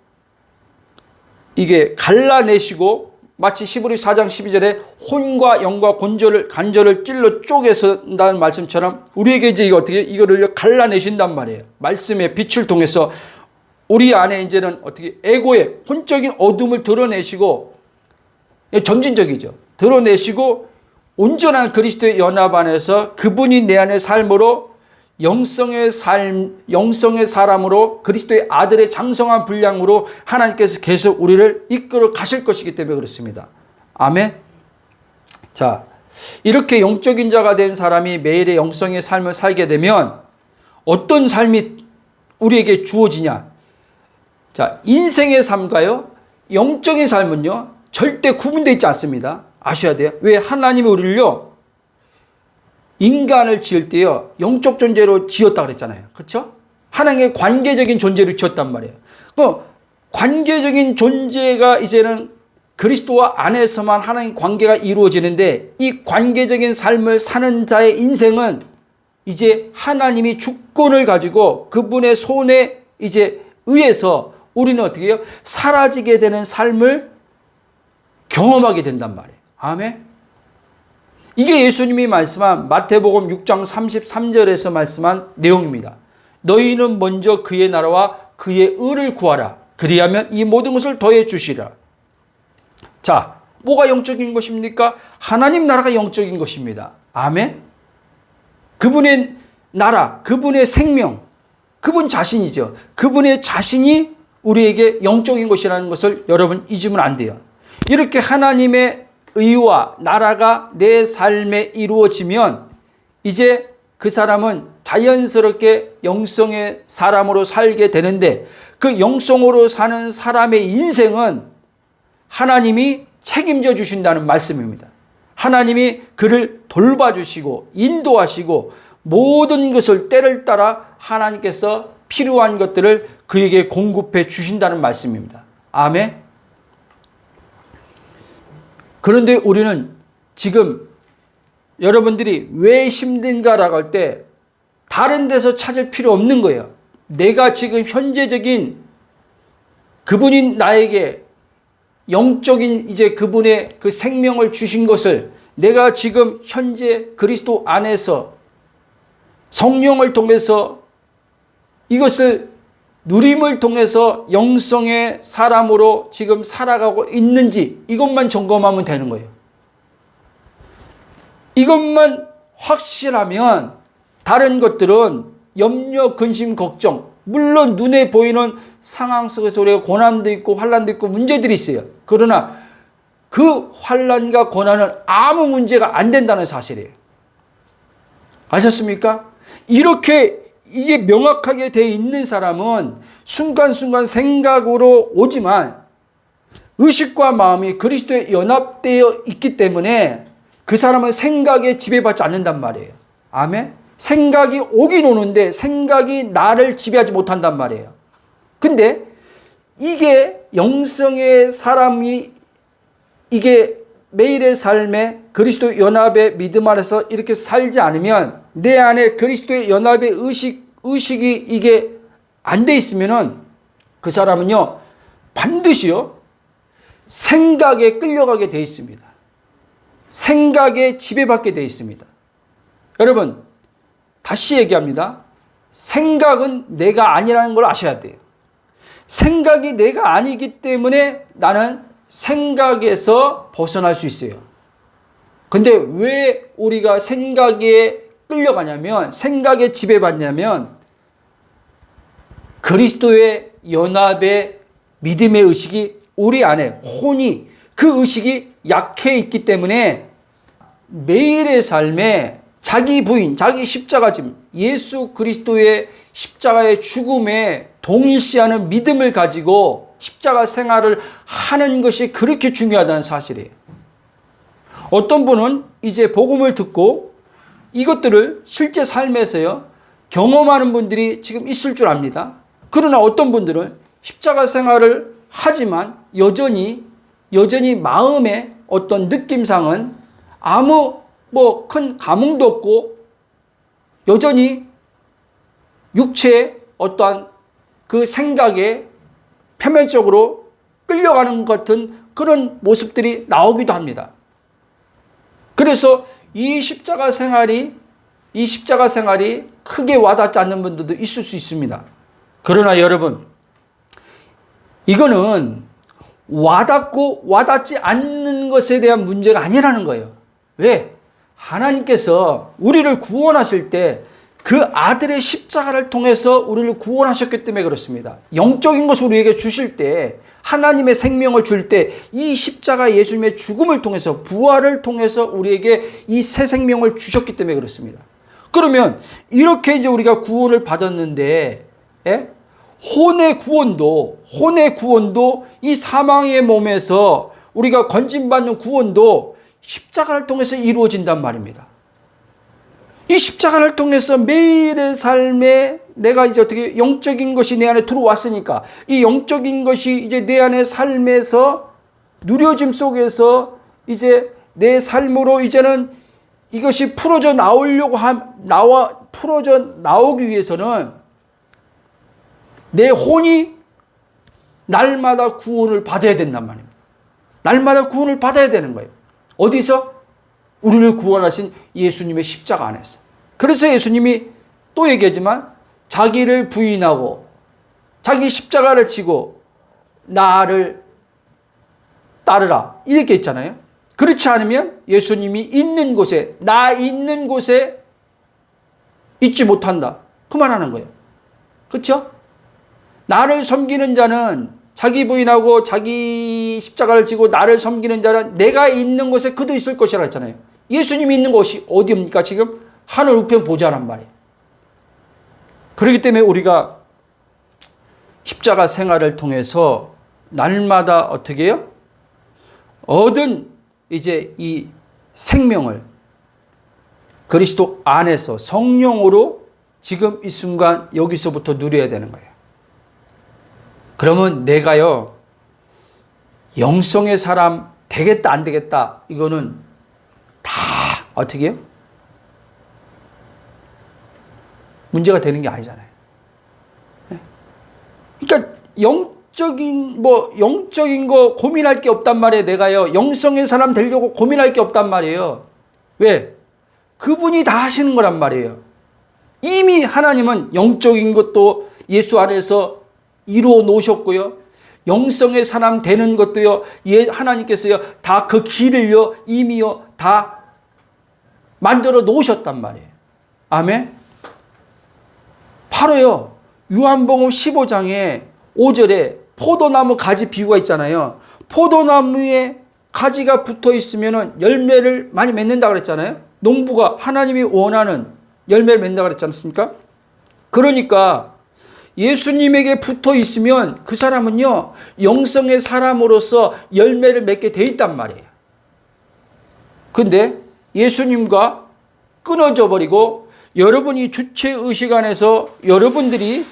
이게 갈라내시고, 마치 히브리 4장 12절에 혼과 영과 간절을 찔러 쪼개서다는 말씀처럼 우리에게 이제 이거를 갈라내신단 말이에요. 말씀의 빛을 통해서 우리 안에 이제는 어떻게 에고의 혼적인 어둠을 드러내시고, 점진적이죠. 드러내시고 온전한 그리스도의 연합 안에서 그분이 내 안의 삶으로 영성의 사람으로 그리스도의 아들의 장성한 분량으로 하나님께서 계속 우리를 이끌어 가실 것이기 때문에 그렇습니다. 아멘. 자, 이렇게 영적인 자가 된 사람이 매일의 영성의 삶을 살게 되면 어떤 삶이 우리에게 주어지냐? 자, 인생의 삶과요 영적인 삶은요 절대 구분되어 있지 않습니다. 아셔야 돼요. 왜? 하나님이 우리를요 인간을 지을 때요 영적 존재로 지었다 그랬잖아요. 그렇죠? 하나님의 관계적인 존재로 지었단 말이에요. 그 관계적인 존재가 이제는 그리스도와 안에서만 하나님 관계가 이루어지는데, 이 관계적인 삶을 사는 자의 인생은 이제 하나님이 주권을 가지고 그분의 손에 이제 의해서 우리는 어떻게 해요? 사라지게 되는 삶을 경험하게 된단 말이에요. 아멘. 이게 예수님이 말씀한 마태복음 6장 33절에서 말씀한 내용입니다. 너희는 먼저 그의 나라와 그의 의를 구하라. 그리하면 이 모든 것을 더해 주시라. 자, 뭐가 영적인 것입니까? 하나님 나라가 영적인 것입니다. 아멘. 그분의 나라, 그분의 생명, 그분 자신이죠. 그분의 자신이 우리에게 영적인 것이라는 것을 여러분 잊으면 안 돼요. 이렇게 하나님의 의와 나라가 내 삶에 이루어지면 이제 그 사람은 자연스럽게 영성의 사람으로 살게 되는데, 그 영성으로 사는 사람의 인생은 하나님이 책임져 주신다는 말씀입니다. 하나님이 그를 돌봐주시고 인도하시고 모든 것을 때를 따라 하나님께서 필요한 것들을 그에게 공급해 주신다는 말씀입니다. 아멘. 그런데 우리는 지금 여러분들이 왜 힘든가라고 할 때 다른 데서 찾을 필요 없는 거예요. 내가 지금 현재적인 그분이 나에게 영적인 이제 그분의 그 생명을 주신 것을 내가 지금 현재 그리스도 안에서 성령을 통해서 이것을 누림을 통해서 영성의 사람으로 지금 살아가고 있는지 이것만 점검하면 되는 거예요. 이것만 확실하면 다른 것들은 염려, 근심, 걱정 물론 눈에 보이는 상황 속에서 우리가 고난도 있고 환난도 있고 문제들이 있어요. 그러나 그 환난과 고난은 아무 문제가 안 된다는 사실이에요. 아셨습니까? 이렇게 이게 명확하게 되어 있는 사람은 순간순간 생각으로 오지만 의식과 마음이 그리스도에 연합되어 있기 때문에 그 사람은 생각에 지배받지 않는단 말이에요. 아멘? 생각이 오긴 오는데 생각이 나를 지배하지 못한단 말이에요. 근데 이게 영성의 사람이 이게 매일의 삶에 그리스도 연합의 믿음 아래서 이렇게 살지 않으면 내 안에 그리스도의 연합의 의식이 이게 안 돼 있으면은 그 사람은요 반드시요 생각에 끌려가게 돼 있습니다. 생각에 지배받게 돼 있습니다. 여러분 다시 얘기합니다. 생각은 내가 아니라는 걸 아셔야 돼요. 생각이 내가 아니기 때문에 나는 생각에서 벗어날 수 있어요. 근데 왜 우리가 생각에 끌려가냐면, 생각에 지배받냐면 그리스도의 연합의 믿음의 의식이 우리 안에 혼이 그 의식이 약해 있기 때문에 매일의 삶에 자기 부인, 자기 십자가짐, 예수 그리스도의 십자가의 죽음에 동일시하는 믿음을 가지고 십자가 생활을 하는 것이 그렇게 중요하다는 사실이에요. 어떤 분은 이제 복음을 듣고 이것들을 실제 삶에서요 경험하는 분들이 지금 있을 줄 압니다. 그러나 어떤 분들은 십자가 생활을 하지만 여전히 마음의 어떤 느낌상은 아무 큰 감흥도 없고 여전히 육체의 어떠한 그 생각에 표면적으로 끌려가는 것 같은 그런 모습들이 나오기도 합니다. 그래서 이 십자가 생활이 크게 와닿지 않는 분들도 있을 수 있습니다. 그러나 여러분, 이거는 와닿고 와닿지 않는 것에 대한 문제가 아니라는 거예요. 왜? 하나님께서 우리를 구원하실 때 그 아들의 십자가를 통해서 우리를 구원하셨기 때문에 그렇습니다. 영적인 것을 우리에게 주실 때, 하나님의 생명을 줄 때 이 십자가 예수님의 죽음을 통해서, 부활을 통해서 우리에게 이 새 생명을 주셨기 때문에 그렇습니다. 그러면 이렇게 이제 우리가 구원을 받았는데, 혼의 구원도 이 사망의 몸에서 우리가 건진받는 구원도 십자가를 통해서 이루어진단 말입니다. 이 십자가를 통해서 매일의 삶에 내가 이제 어떻게 영적인 것이 내 안에 들어왔으니까 이 영적인 것이 이제 내 안의 삶에서 누려짐 속에서 이제 내 삶으로 이제는 이것이 풀어져 나오기 위해서는 내 혼이 날마다 구원을 받아야 된단 말입니다. 날마다 구원을 받아야 되는 거예요. 어디서? 우리를 구원하신 예수님의 십자가 안에서. 그래서 예수님이 또 얘기하지만 자기를 부인하고 자기 십자가를 지고 나를 따르라 이렇게 했잖아요. 그렇지 않으면 예수님이 있는 곳에, 나 있는 곳에 있지 못한다 그 말하는 거예요. 그렇죠? 나를 섬기는 자는 자기 부인하고 자기 십자가를 지고 나를 섬기는 자는 내가 있는 곳에 그도 있을 것이라 했잖아요. 예수님이 있는 곳이 어디입니까? 지금 하늘 우편 보좌란 말이에요. 그렇기 때문에 우리가 십자가 생활을 통해서 날마다 어떻게 해요? 얻은 이제 이 생명을 그리스도 안에서 성령으로 지금 이 순간 여기서부터 누려야 되는 거예요. 그러면 내가요 영성의 사람 되겠다 안 되겠다 이거는 다 어떻게 해요? 문제가 되는 게 아니잖아요. 그러니까 영적인 거 고민할 게 없단 말이에요. 내가요 영성의 사람 되려고 고민할 게 없단 말이에요. 왜? 그분이 다 하시는 거란 말이에요. 이미 하나님은 영적인 것도 예수 안에서 이루어 놓으셨고요. 영성의 사람 되는 것도요. 하나님께서요. 다 그 길을요. 이미요. 다 만들어 놓으셨단 말이에요. 아멘. 바로요. 요한복음 15장에 5절에 포도나무 가지 비유가 있잖아요. 포도나무에 가지가 붙어 있으면 열매를 많이 맺는다 그랬잖아요. 농부가 하나님이 원하는 열매를 맺는다 그랬지 않습니까? 그러니까 예수님에게 붙어 있으면 그 사람은요, 영성의 사람으로서 열매를 맺게 돼 있단 말이에요. 근데 예수님과 끊어져 버리고 여러분이 주체의식 안에서 여러분들이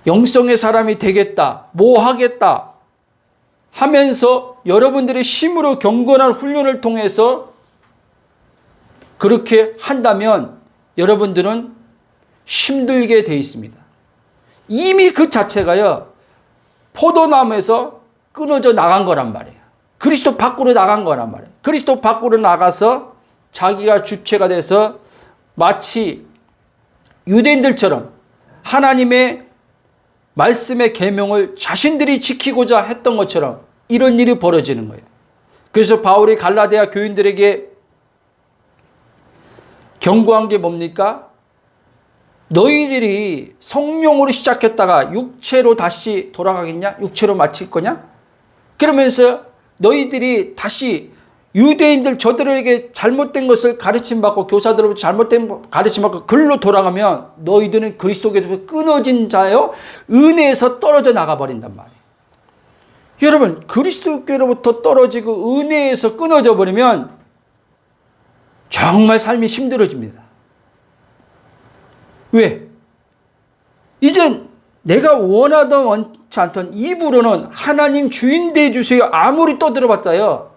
영성의 사람이 되겠다, 뭐 하겠다 하면서 여러분들의 힘으로 경건한 훈련을 통해서 그렇게 한다면 여러분들은 힘들게 돼 있습니다. 이미 그 자체가요, 포도나무에서 끊어져 나간 거란 말이에요. 그리스도 밖으로 나간 거란 말이에요. 그리스도 밖으로 나가서 자기가 주체가 돼서 마치 유대인들처럼 하나님의 말씀의 계명을 자신들이 지키고자 했던 것처럼 이런 일이 벌어지는 거예요. 그래서 바울이 갈라디아 교인들에게 경고한 게 뭡니까? 너희들이 성령으로 시작했다가 육체로 다시 돌아가겠냐? 육체로 마칠 거냐? 그러면서 너희들이 다시 유대인들 저들에게 잘못된 것을 가르침받고 교사들로부터 잘못된 가르침받고 글로 돌아가면 너희들은 그리스도께서 끊어진 자요 은혜에서 떨어져 나가버린단 말이에요. 여러분, 그리스도께로부터 떨어지고 은혜에서 끊어져 버리면 정말 삶이 힘들어집니다. 왜? 이젠 내가 원하던 원치 않던 입으로는 하나님 주인 되어주세요 아무리 떠들어봤자요,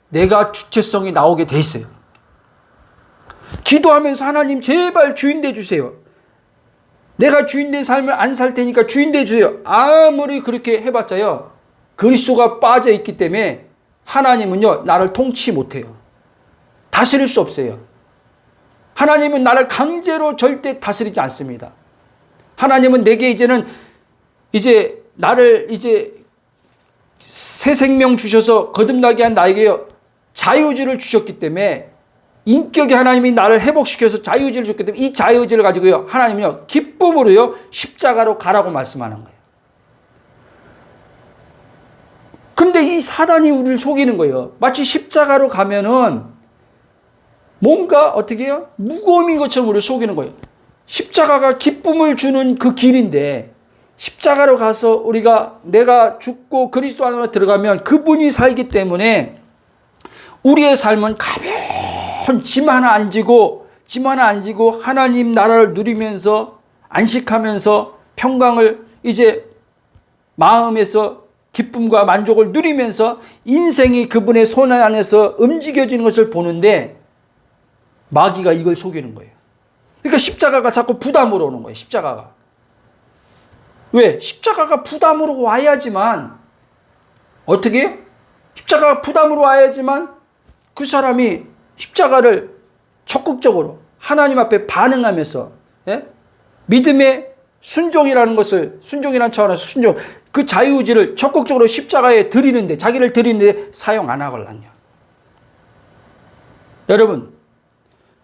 내가 주체성이 나오게 돼 있어요. 기도하면서 하나님 제발 주인 되어주세요, 내가 주인 된 삶을 안 살 테니까 주인 되어주세요, 아무리 그렇게 해봤자요, 그리스도가 빠져있기 때문에 하나님은요 나를 통치 못해요. 다스릴 수 없어요. 하나님은 나를 강제로 절대 다스리지 않습니다. 하나님은 내게 이제는 나를 새 생명 주셔서 거듭나게 한 나에게 자유의지를 주셨기 때문에, 인격의 하나님이 나를 회복시켜서 자유의지를 줬기 때문에 이 자유의지를 가지고요 하나님은요 기쁨으로요 십자가로 가라고 말씀하는 거예요. 근데 이 사단이 우리를 속이는 거예요. 마치 십자가로 가면은 뭔가 어떻게 해요? 무거움인 것처럼 우리를 속이는 거예요. 십자가가 기쁨을 주는 그 길인데, 십자가로 가서 내가 죽고 그리스도 안으로 들어가면 그분이 살기 때문에 우리의 삶은 가벼운 짐 하나 안 지고 하나님 나라를 누리면서 안식하면서 평강을 이제 마음에서 기쁨과 만족을 누리면서 인생이 그분의 손 안에서 움직여지는 것을 보는데, 마귀가 이걸 속이는 거예요. 그러니까 십자가가 자꾸 부담으로 오는 거예요. 십자가가. 왜? 십자가가 부담으로 와야지만 어떻게 해요? 십자가가 부담으로 와야지만 그 사람이 십자가를 적극적으로 하나님 앞에 반응하면서 믿음의 순종이라는 차원에서 그 자유의지를 적극적으로 십자가에 드리는데, 자기를 드리는데 사용 안 하걸랑요. 여러분,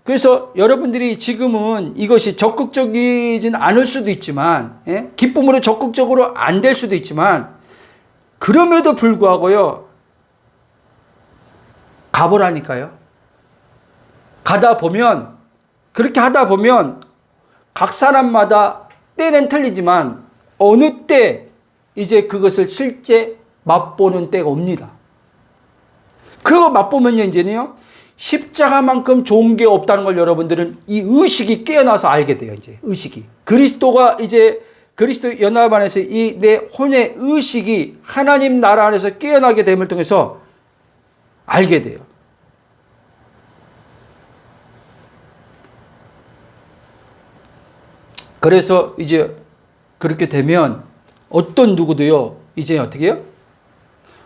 그래서 여러분들이 지금은 이것이 적극적이진 않을 수도 있지만, 기쁨으로 적극적으로 안 될 수도 있지만, 그럼에도 불구하고요 가보라니까요. 그렇게 하다 보면 각 사람마다 때는 틀리지만 어느 때 이제 그것을 실제 맛보는 때가 옵니다. 그거 맛보면요 이제는요 십자가만큼 좋은 게 없다는 걸 여러분들은 이 의식이 깨어나서 알게 돼요. 이제 의식이 그리스도 연합 안에서 이 내 혼의 의식이 하나님 나라 안에서 깨어나게 됨을 통해서 알게 돼요. 그래서 이제 그렇게 되면 어떤 누구도요 이제 어떻게 해요?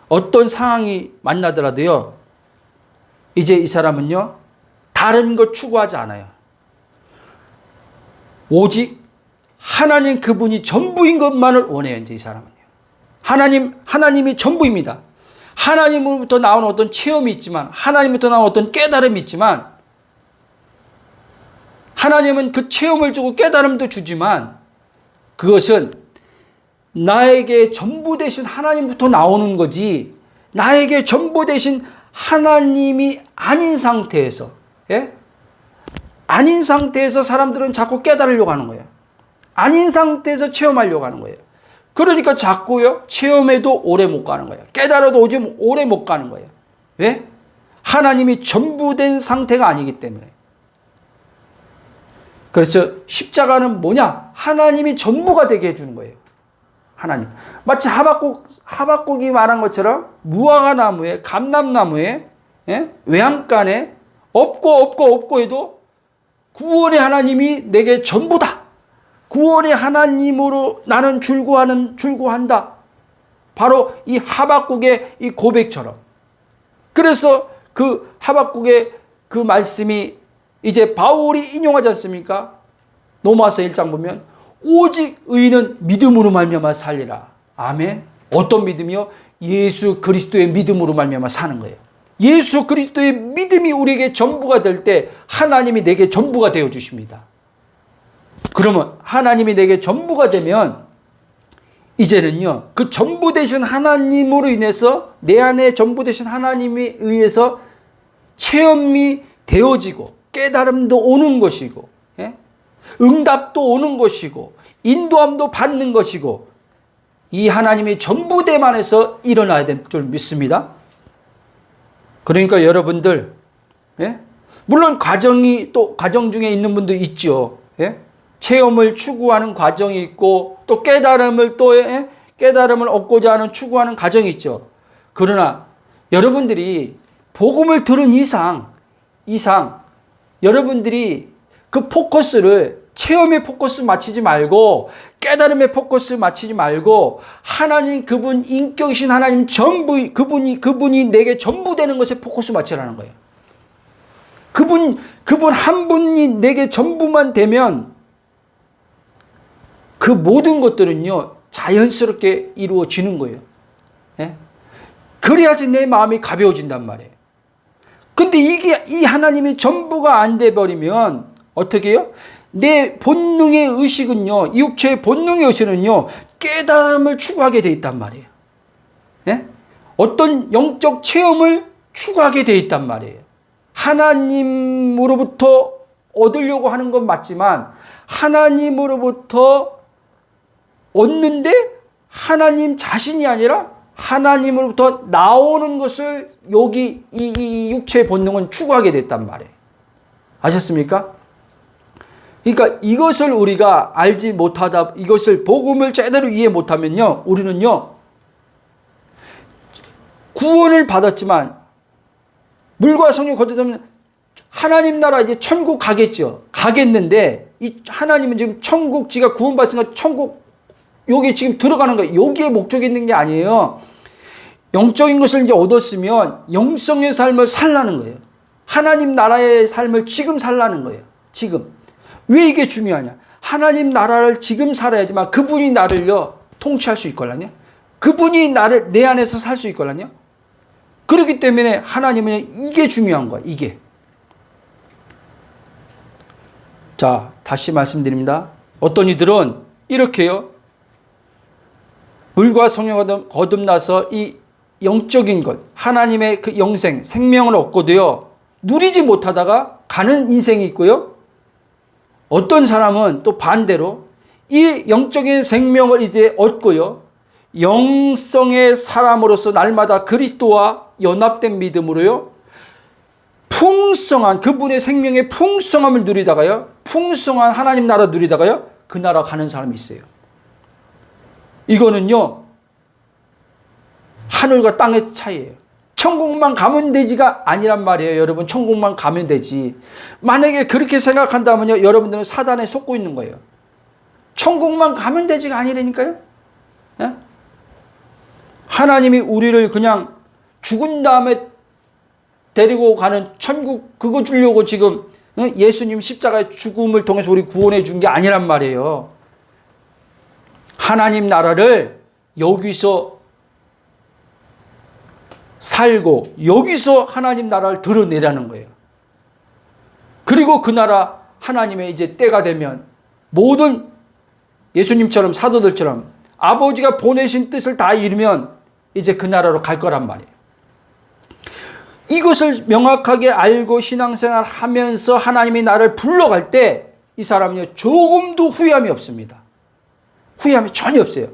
어떤 상황이 만나더라도요 이제 이 사람은요 다른 것 추구하지 않아요. 오직 하나님 그분이 전부인 것만을 원해요. 이제 이 사람은요. 하나님이 전부입니다. 하나님으로부터 나오는 어떤 체험이 있지만, 하나님으로부터 나오는 어떤 깨달음이 있지만, 하나님은 그 체험을 주고 깨달음도 주지만 그것은 나에게 전부 되신 하나님부터 나오는 거지, 나에게 전부 되신 하나님이 아닌 상태에서, 예? 아닌 상태에서 사람들은 자꾸 깨달으려고 하는 거예요. 아닌 상태에서 체험하려고 하는 거예요. 그러니까 자꾸요, 체험에도 오래 못 가는 거예요. 깨달아도 오래 못 가는 거예요. 왜? 하나님이 전부 된 상태가 아니기 때문에. 그래서 십자가는 뭐냐? 하나님이 전부가 되게 해주는 거예요. 하나님. 마치 하박국이 말한 것처럼 무화과 나무에, 감람나무에, 예? 외양간에 없고 해도 구원의 하나님이 내게 전부다. 구원의 하나님으로 나는 출구한다. 바로 이 하박국의 이 고백처럼. 그래서 그 하박국의 그 말씀이 이제 바울이 인용하지 않습니까? 로마서 1장 보면 오직 의인은 믿음으로 말미암아 살리라. 아멘. 어떤 믿음이요? 예수 그리스도의 믿음으로 말미암아 사는 거예요. 예수 그리스도의 믿음이 우리에게 전부가 될 때 하나님이 내게 전부가 되어 주십니다. 그러면 하나님이 내게 전부가 되면 이제는요, 그 전부 되신 하나님으로 인해서 내 안에 전부 되신 하나님에 의해서 체험이 되어지고 깨달음도 오는 것이고, 예? 응답도 오는 것이고, 인도함도 받는 것이고, 이 하나님이 전부됨 안에서 일어나야 될 줄 믿습니다. 그러니까 여러분들, 예? 물론 가정 중에 있는 분도 있죠. 예? 체험을 추구하는 과정이 있고, 또 깨달음을 얻고자 하는 추구하는 과정이 있죠. 그러나 여러분들이 복음을 들은 이상 여러분들이 그 포커스를 체험에 포커스 맞추지 말고 깨달음에 포커스 맞추지 말고 하나님, 그분 인격이신 하나님 전부, 그분이 내게 전부 되는 것에 포커스 맞추라는 거예요. 그분 한 분이 내게 전부만 되면 그 모든 것들은요 자연스럽게 이루어지는 거예요. 예? 그래야지 내 마음이 가벼워진단 말이에요. 근데 이 하나님이 전부가 안 돼 버리면 어떻게 해요? 내 본능의 의식은요, 이 육체의 본능의 의식은요, 깨달음을 추구하게 돼 있단 말이에요. 예? 어떤 영적 체험을 추구하게 돼 있단 말이에요. 하나님으로부터 얻으려고 하는 건 맞지만 하나님으로부터 얻는데 하나님 자신이 아니라 하나님으로부터 나오는 것을 여기 이 육체의 본능은 추구하게 됐단 말이에요. 아셨습니까? 그러니까 이것을 우리가 알지 못하다, 이것을 복음을 제대로 이해 못하면요, 우리는요 구원을 받았지만 물과 성령 거듭되면 하나님 나라 이제 천국 가겠죠. 가겠는데 이 하나님은 지금 천국, 지가 구원받으니까 천국 여기 지금 들어가는 거예요. 여기에 목적이 있는 게 아니에요. 영적인 것을 이제 얻었으면 영성의 삶을 살라는 거예요. 하나님 나라의 삶을 지금 살라는 거예요. 지금. 왜 이게 중요하냐? 하나님 나라를 지금 살아야지만 그분이 나를요 통치할 수 있걸랑요. 그분이 나를 내 안에서 살 수 있걸랑요. 그렇기 때문에 하나님은 이게 중요한 거야. 이게. 자, 다시 말씀드립니다. 어떤 이들은 이렇게요. 물과 성령과 거듭나서 이 영적인 것, 하나님의 그 영생, 생명을 얻고도요, 누리지 못하다가 가는 인생이 있고요. 어떤 사람은 또 반대로 이 영적인 생명을 이제 얻고요, 영성의 사람으로서 날마다 그리스도와 연합된 믿음으로요, 풍성한 그분의 생명의 풍성함을 누리다가요, 풍성한 하나님 나라 누리다가요, 그 나라 가는 사람이 있어요. 이거는요 하늘과 땅의 차이예요. 천국만 가면 되지가 아니란 말이에요. 여러분, 천국만 가면 되지. 만약에 그렇게 생각한다면요, 여러분들은 사단에 속고 있는 거예요. 천국만 가면 되지가 아니라니까요. 예? 하나님이 우리를 그냥 죽은 다음에 데리고 가는 천국 그거 주려고 지금 예수님 십자가의 죽음을 통해서 우리 구원해 준 게 아니란 말이에요. 하나님 나라를 여기서 살고 여기서 하나님 나라를 드러내라는 거예요. 그리고 그 나라 하나님의 이제 때가 되면 모든 예수님처럼 사도들처럼 아버지가 보내신 뜻을 다 이루면 이제 그 나라로 갈 거란 말이에요. 이것을 명확하게 알고 신앙생활 하면서 하나님이 나를 불러갈 때 이 사람은요, 조금도 후회함이 없습니다. 후회함이 전혀 없어요.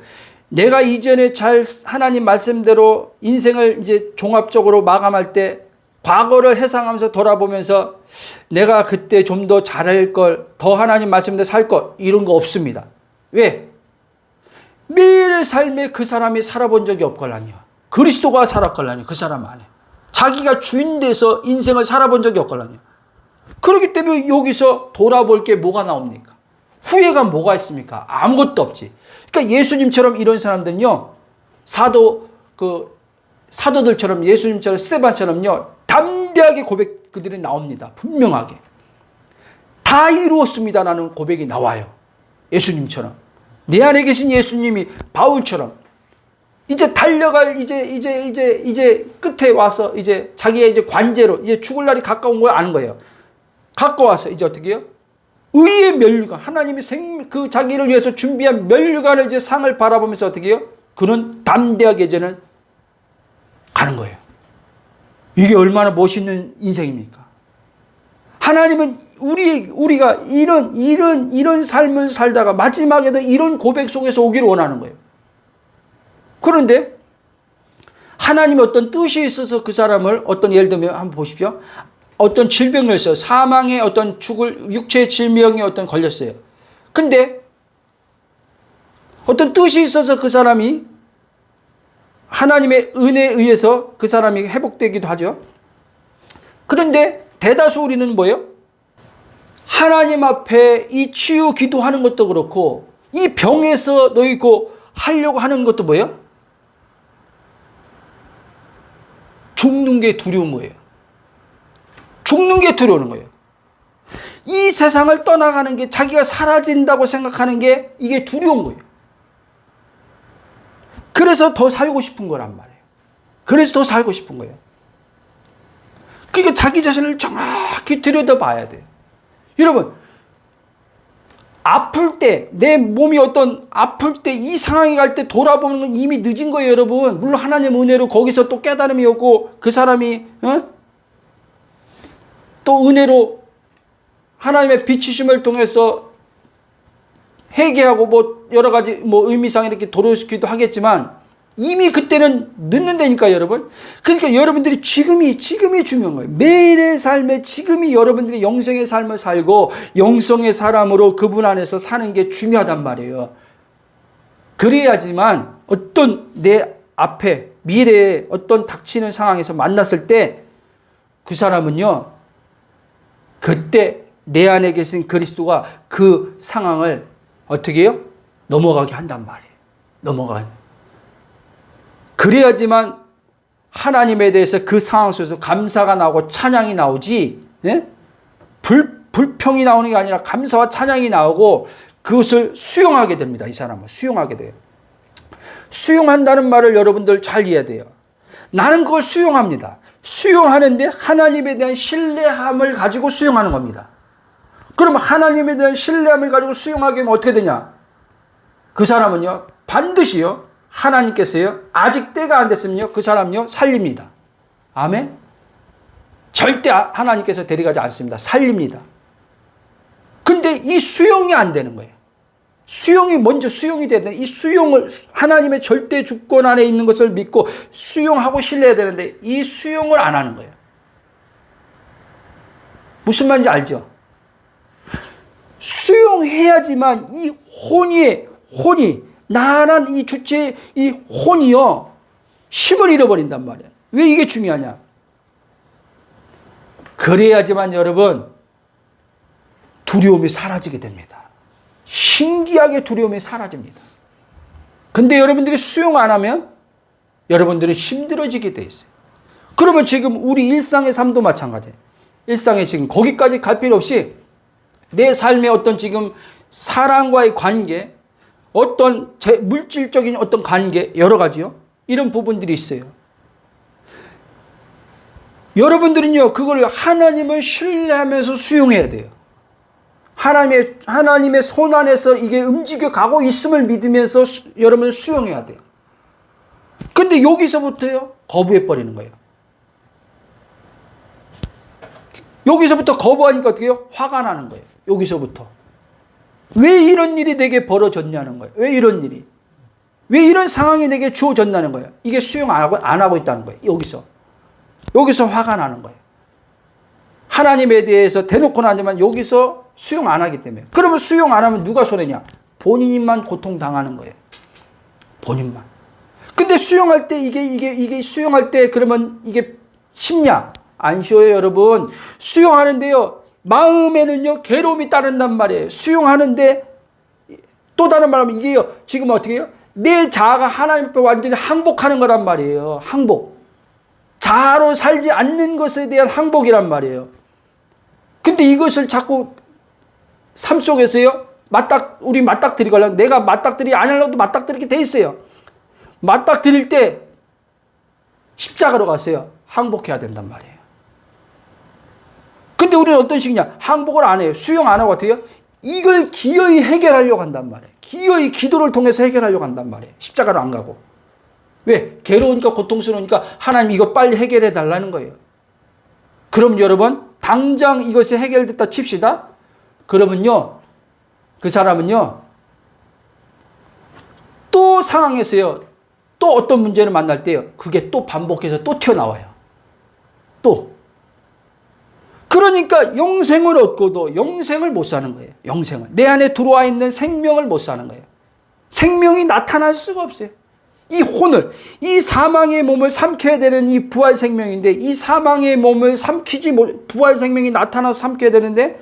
내가 이전에 잘 하나님 말씀대로 인생을 이제 종합적으로 마감할 때 과거를 회상하면서 돌아보면서 내가 그때 좀 더 잘할 걸, 더 하나님 말씀대로 살 것, 이런 거 없습니다. 왜? 매일의 삶에 그 사람이 살아본 적이 없걸라니요. 그리스도가 살았걸라니요. 그 사람 안에. 자기가 주인 돼서 인생을 살아본 적이 없걸라니요. 그렇기 때문에 여기서 돌아볼 게 뭐가 나옵니까? 후회가 뭐가 있습니까? 아무것도 없지. 그러니까 예수님처럼 이런 사람들은요, 사도들처럼 예수님처럼 스데반처럼요, 담대하게 고백 그들이 나옵니다. 분명하게. 다 이루었습니다라는 고백이 나와요. 예수님처럼. 내 안에 계신 예수님이 바울처럼. 이제 달려갈 이제 끝에 와서 이제 자기의 이제 관제로 이제 죽을 날이 가까운 걸 아는 거예요. 가까워서 이제 어떻게 해요? 의의 면류관, 하나님이 그 자기를 위해서 준비한 면류관의 이제 상을 바라보면서 어떻게 해요? 그는 담대하게 이제는 가는 거예요. 이게 얼마나 멋있는 인생입니까? 하나님은 우리가 이런 삶을 살다가 마지막에도 이런 고백 속에서 오기를 원하는 거예요. 그런데 하나님의 어떤 뜻이 있어서 그 사람을 예를 들면 한번 보십시오. 어떤 질병이 있어요. 사망의 어떤 육체의 질병이 걸렸어요. 근데 어떤 뜻이 있어서 그 사람이 하나님의 은혜에 의해서 그 사람이 회복되기도 하죠. 그런데 대다수 우리는 뭐예요? 하나님 앞에 이 치유 기도하는 것도 그렇고 이 병에서 놓이고 하려고 하는 것도 뭐예요? 죽는 게 두려운 거예요. 죽는 게 두려운 거예요. 이 세상을 떠나가는 게 자기가 사라진다고 생각하는 게 이게 두려운 거예요. 그래서 더 살고 싶은 거란 말이에요. 그래서 더 살고 싶은 거예요. 그러니까 자기 자신을 정확히 들여다봐야 돼요. 여러분, 아플 때, 내 몸이 아플 때, 이 상황에 갈 때 돌아보는 건 이미 늦은 거예요, 여러분. 물론 하나님 은혜로 거기서 또 깨달음이 오고, 그 사람이, 또 은혜로 하나님의 비추심을 통해서 회개하고 여러 가지 의미상 이렇게 도로시키기도 하겠지만, 이미 그때는 늦는다니까요, 여러분. 그러니까 여러분들이 지금이 중요한 거예요. 매일의 삶에 지금이 여러분들이 영생의 삶을 살고 영성의 사람으로 그분 안에서 사는 게 중요하단 말이에요. 그래야지만 어떤 내 앞에 미래에 어떤 닥치는 상황에서 만났을 때 그 사람은요, 그때 내 안에 계신 그리스도가 그 상황을 어떻게 해요? 넘어가게 한단 말이에요. 넘어가게. 그래야지만 하나님에 대해서 그 상황 속에서 감사가 나오고 찬양이 나오지, 예? 불평이 나오는 게 아니라 감사와 찬양이 나오고 그것을 수용하게 됩니다. 이 사람은 수용하게 돼요. 수용한다는 말을 여러분들 잘 이해해야 돼요. 나는 그걸 수용합니다. 수용하는데 하나님에 대한 신뢰함을 가지고 수용하는 겁니다. 그럼 하나님에 대한 신뢰함을 가지고 수용하게 되면 어떻게 되냐? 그 사람은요, 반드시요, 하나님께서요, 아직 때가 안 됐으면요, 그 사람요, 살립니다. 아멘? 절대 하나님께서 데려가지 않습니다. 살립니다. 근데 이 수용이 안 되는 거예요. 수용이 먼저 수용이 돼야 되는데, 이 수용을, 하나님의 절대 주권 안에 있는 것을 믿고 수용하고 신뢰해야 되는데, 이 수용을 안 하는 거예요. 무슨 말인지 알죠? 수용해야지만 이 혼이, 나란 이 주체의 이 혼이요, 힘을 잃어버린단 말이야. 왜 이게 중요하냐? 그래야지만 여러분, 두려움이 사라지게 됩니다. 신기하게 두려움이 사라집니다. 근데 여러분들이 수용 안 하면 여러분들은 힘들어지게 돼 있어요. 그러면 지금 우리 일상의 삶도 마찬가지예요. 일상에 지금 거기까지 갈 필요 없이 내 삶의 어떤 지금 사람과의 관계, 어떤 물질적인 어떤 관계, 여러 가지요. 이런 부분들이 있어요. 여러분들은요, 그걸 하나님을 신뢰하면서 수용해야 돼요. 하나님의 손 안에서 이게 움직여 가고 있음을 믿으면서 여러분 수용해야 돼요. 근데 여기서부터요, 거부해버리는 거예요. 여기서부터 거부하니까 어떻게 해요? 화가 나는 거예요. 여기서부터. 왜 이런 일이 내게 벌어졌냐는 거예요. 왜 이런 일이. 왜 이런 상황이 내게 주어졌냐는 거예요. 이게 수용 안 하고 있다는 거예요. 여기서 화가 나는 거예요. 하나님에 대해서 대놓고는 하지만 여기서 수용 안 하기 때문에. 그러면 수용 안 하면 누가 손해냐? 본인만 고통당하는 거예요. 본인만. 근데 수용할 때 이게 수용할 때 그러면 이게 쉽냐? 안 쉬워요, 여러분. 수용하는데요, 마음에는요, 괴로움이 따른단 말이에요. 수용하는데 또 다른 말하면 이게요, 지금 어떻게 해요? 내 자아가 하나님 앞에 완전히 항복하는 거란 말이에요. 항복. 자아로 살지 않는 것에 대한 항복이란 말이에요. 근데 이것을 자꾸 삶 속에서요, 우리 맞닥뜨리거나 내가 맞닥뜨리 안 하려고 맞닥뜨리게 돼 있어요. 맞닥뜨릴 때 십자가로 가세요. 항복해야 된단 말이에요. 근데 우리는 어떤 식이냐? 항복을 안 해요. 수용 안 하고 어떻게 해요? 이걸 기어이 해결하려고 한단 말이에요. 기어이 기도를 통해서 해결하려고 한단 말이에요. 십자가로 안 가고. 왜? 괴로우니까 고통스러우니까 하나님 이거 빨리 해결해 달라는 거예요. 그럼 여러분 당장 이것이 해결됐다 칩시다. 그러면요, 그 사람은요, 또 상황에서요, 또 어떤 문제를 만날 때요, 그게 또 반복해서 또 튀어나와요. 또. 그러니까 영생을 얻고도 영생을 못 사는 거예요. 영생을. 내 안에 들어와 있는 생명을 못 사는 거예요. 생명이 나타날 수가 없어요. 이 혼을, 이 사망의 몸을 삼켜야 되는 이 부활 생명인데, 이 사망의 몸을 삼키지 못, 부활 생명이 나타나서 삼켜야 되는데,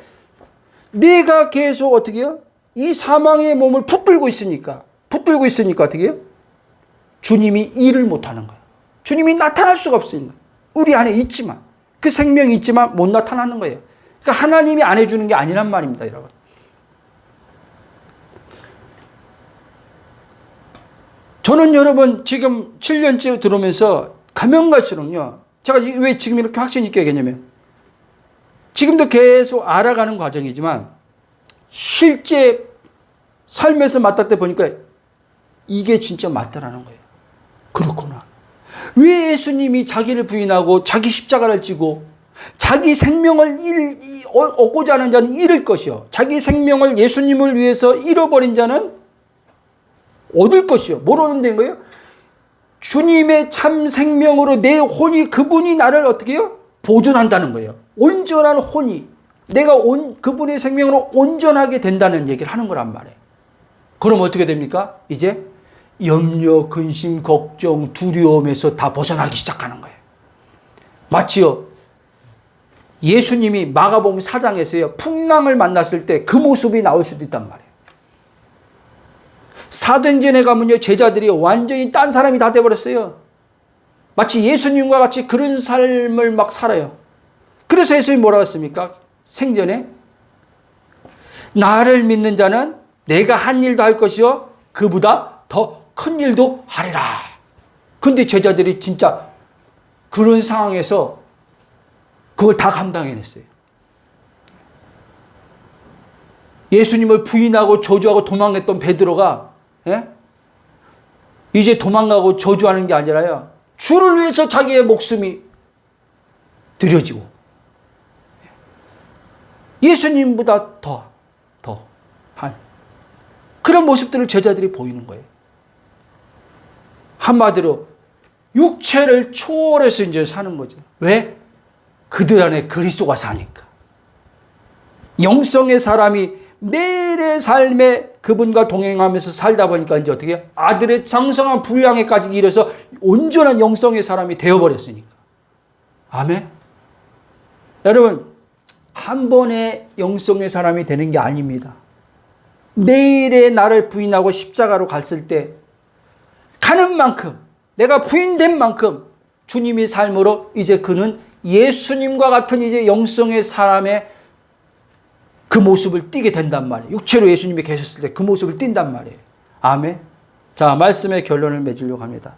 내가 계속 어떻게 해요? 이 사망의 몸을 붙들고 있으니까 어떻게 해요? 주님이 일을 못 하는 거예요. 주님이 나타날 수가 없어요. 우리 안에 있지만, 그 생명이 있지만 못 나타나는 거예요. 그러니까 하나님이 안 해주는 게 아니란 말입니다, 여러분. 저는 여러분 지금 7년째 들어오면서 가면 갈수록요, 제가 왜 지금 이렇게 확신 있게 얘기하냐면, 지금도 계속 알아가는 과정이지만 실제 삶에서 맞닥뜨려 보니까 이게 진짜 맞다라는 거예요. 그렇구나. 왜 예수님이 자기를 부인하고 자기 십자가를 지고 자기 생명을 얻고자 하는 자는 잃을 것이요, 자기 생명을 예수님을 위해서 잃어버린 자는 얻을 것이요. 뭘 얻는 거예요? 주님의 참 생명으로 내 혼이, 그분이 나를 어떻게 해요? 보존한다는 거예요. 온전한 혼이 내가 그분의 생명으로 온전하게 된다는 얘기를 하는 거란 말이에요. 그럼 어떻게 됩니까? 이제 염려, 근심, 걱정, 두려움에서 다 벗어나기 시작하는 거예요. 마치요, 예수님이 마가복음 4장에서요, 풍랑을 만났을 때 그 모습이 나올 수도 있단 말이에요. 사도행전에 가면요, 제자들이 완전히 딴 사람이 다 돼버렸어요. 마치 예수님과 같이 그런 삶을 막 살아요. 그래서 예수님이 뭐라고 했습니까? 생전에 나를 믿는 자는 내가 한 일도 할 것이요, 그보다 더 큰 일도 하리라. 근데 제자들이 진짜 그런 상황에서 그걸 다 감당해냈어요. 예수님을 부인하고 저주하고 도망했던 베드로가, 예? 이제 도망가고 저주하는 게 아니라요, 주를 위해서 자기의 목숨이 드려지고 예수님보다 더 한 그런 모습들을 제자들이 보이는 거예요. 한마디로 육체를 초월해서 이제 사는 거죠. 왜? 그들 안에 그리스도가 사니까. 영성의 사람이 매일의 삶에 그분과 동행하면서 살다 보니까 이제 어떻게 해요? 아들의 장성한 분량에까지 이르러서 온전한 영성의 사람이 되어버렸으니까. 아멘. 여러분, 한 번에 영성의 사람이 되는 게 아닙니다. 매일의 나를 부인하고 십자가로 갔을 때 가는 만큼, 내가 부인된 만큼 주님의 삶으로 이제 그는 예수님과 같은 이제 영성의 사람의 그 모습을 띠게 된단 말이에요. 육체로 예수님이 계셨을 때 그 모습을 띈단 말이에요. 아멘. 자, 말씀의 결론을 맺으려고 합니다.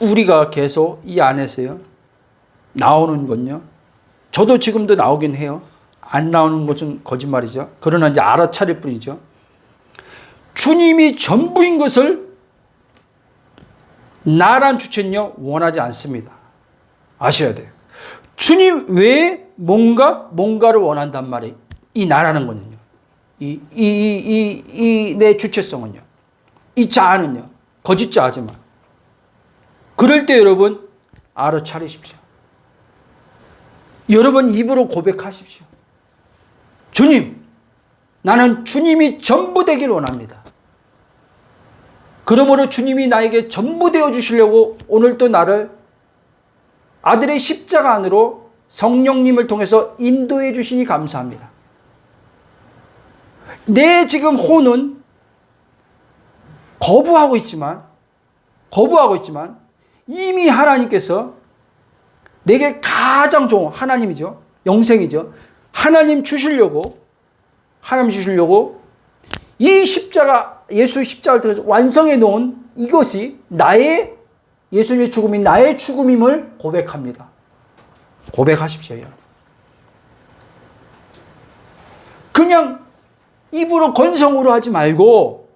우리가 계속 이 안에서요, 나오는 건요, 저도 지금도 나오긴 해요. 안 나오는 것은 거짓말이죠. 그러나 이제 알아차릴 뿐이죠. 주님이 전부인 것을 나란 주체는요 원하지 않습니다. 아셔야 돼요. 주님 외에 뭔가를 원한단 말이에요. 이 나라는 거는요. 내 주체성은요. 이 자아는요. 거짓 자아지만. 그럴 때 여러분 알아차리십시오. 여러분 입으로 고백하십시오. 주님, 나는 주님이 전부 되길 원합니다. 그러므로 주님이 나에게 전부 되어 주시려고 오늘 또 나를 아들의 십자가 안으로 성령님을 통해서 인도해 주시니 감사합니다. 내 지금 혼은 거부하고 있지만 이미 하나님께서 내게 가장 좋은 하나님이죠. 영생이죠. 하나님 주시려고 이 십자가, 예수의 십자가를 통해서 완성해 놓은 이것이 예수님의 죽음이 나의 죽음임을 고백합니다. 고백하십시오. 여러분. 그냥 입으로 건성으로 하지 말고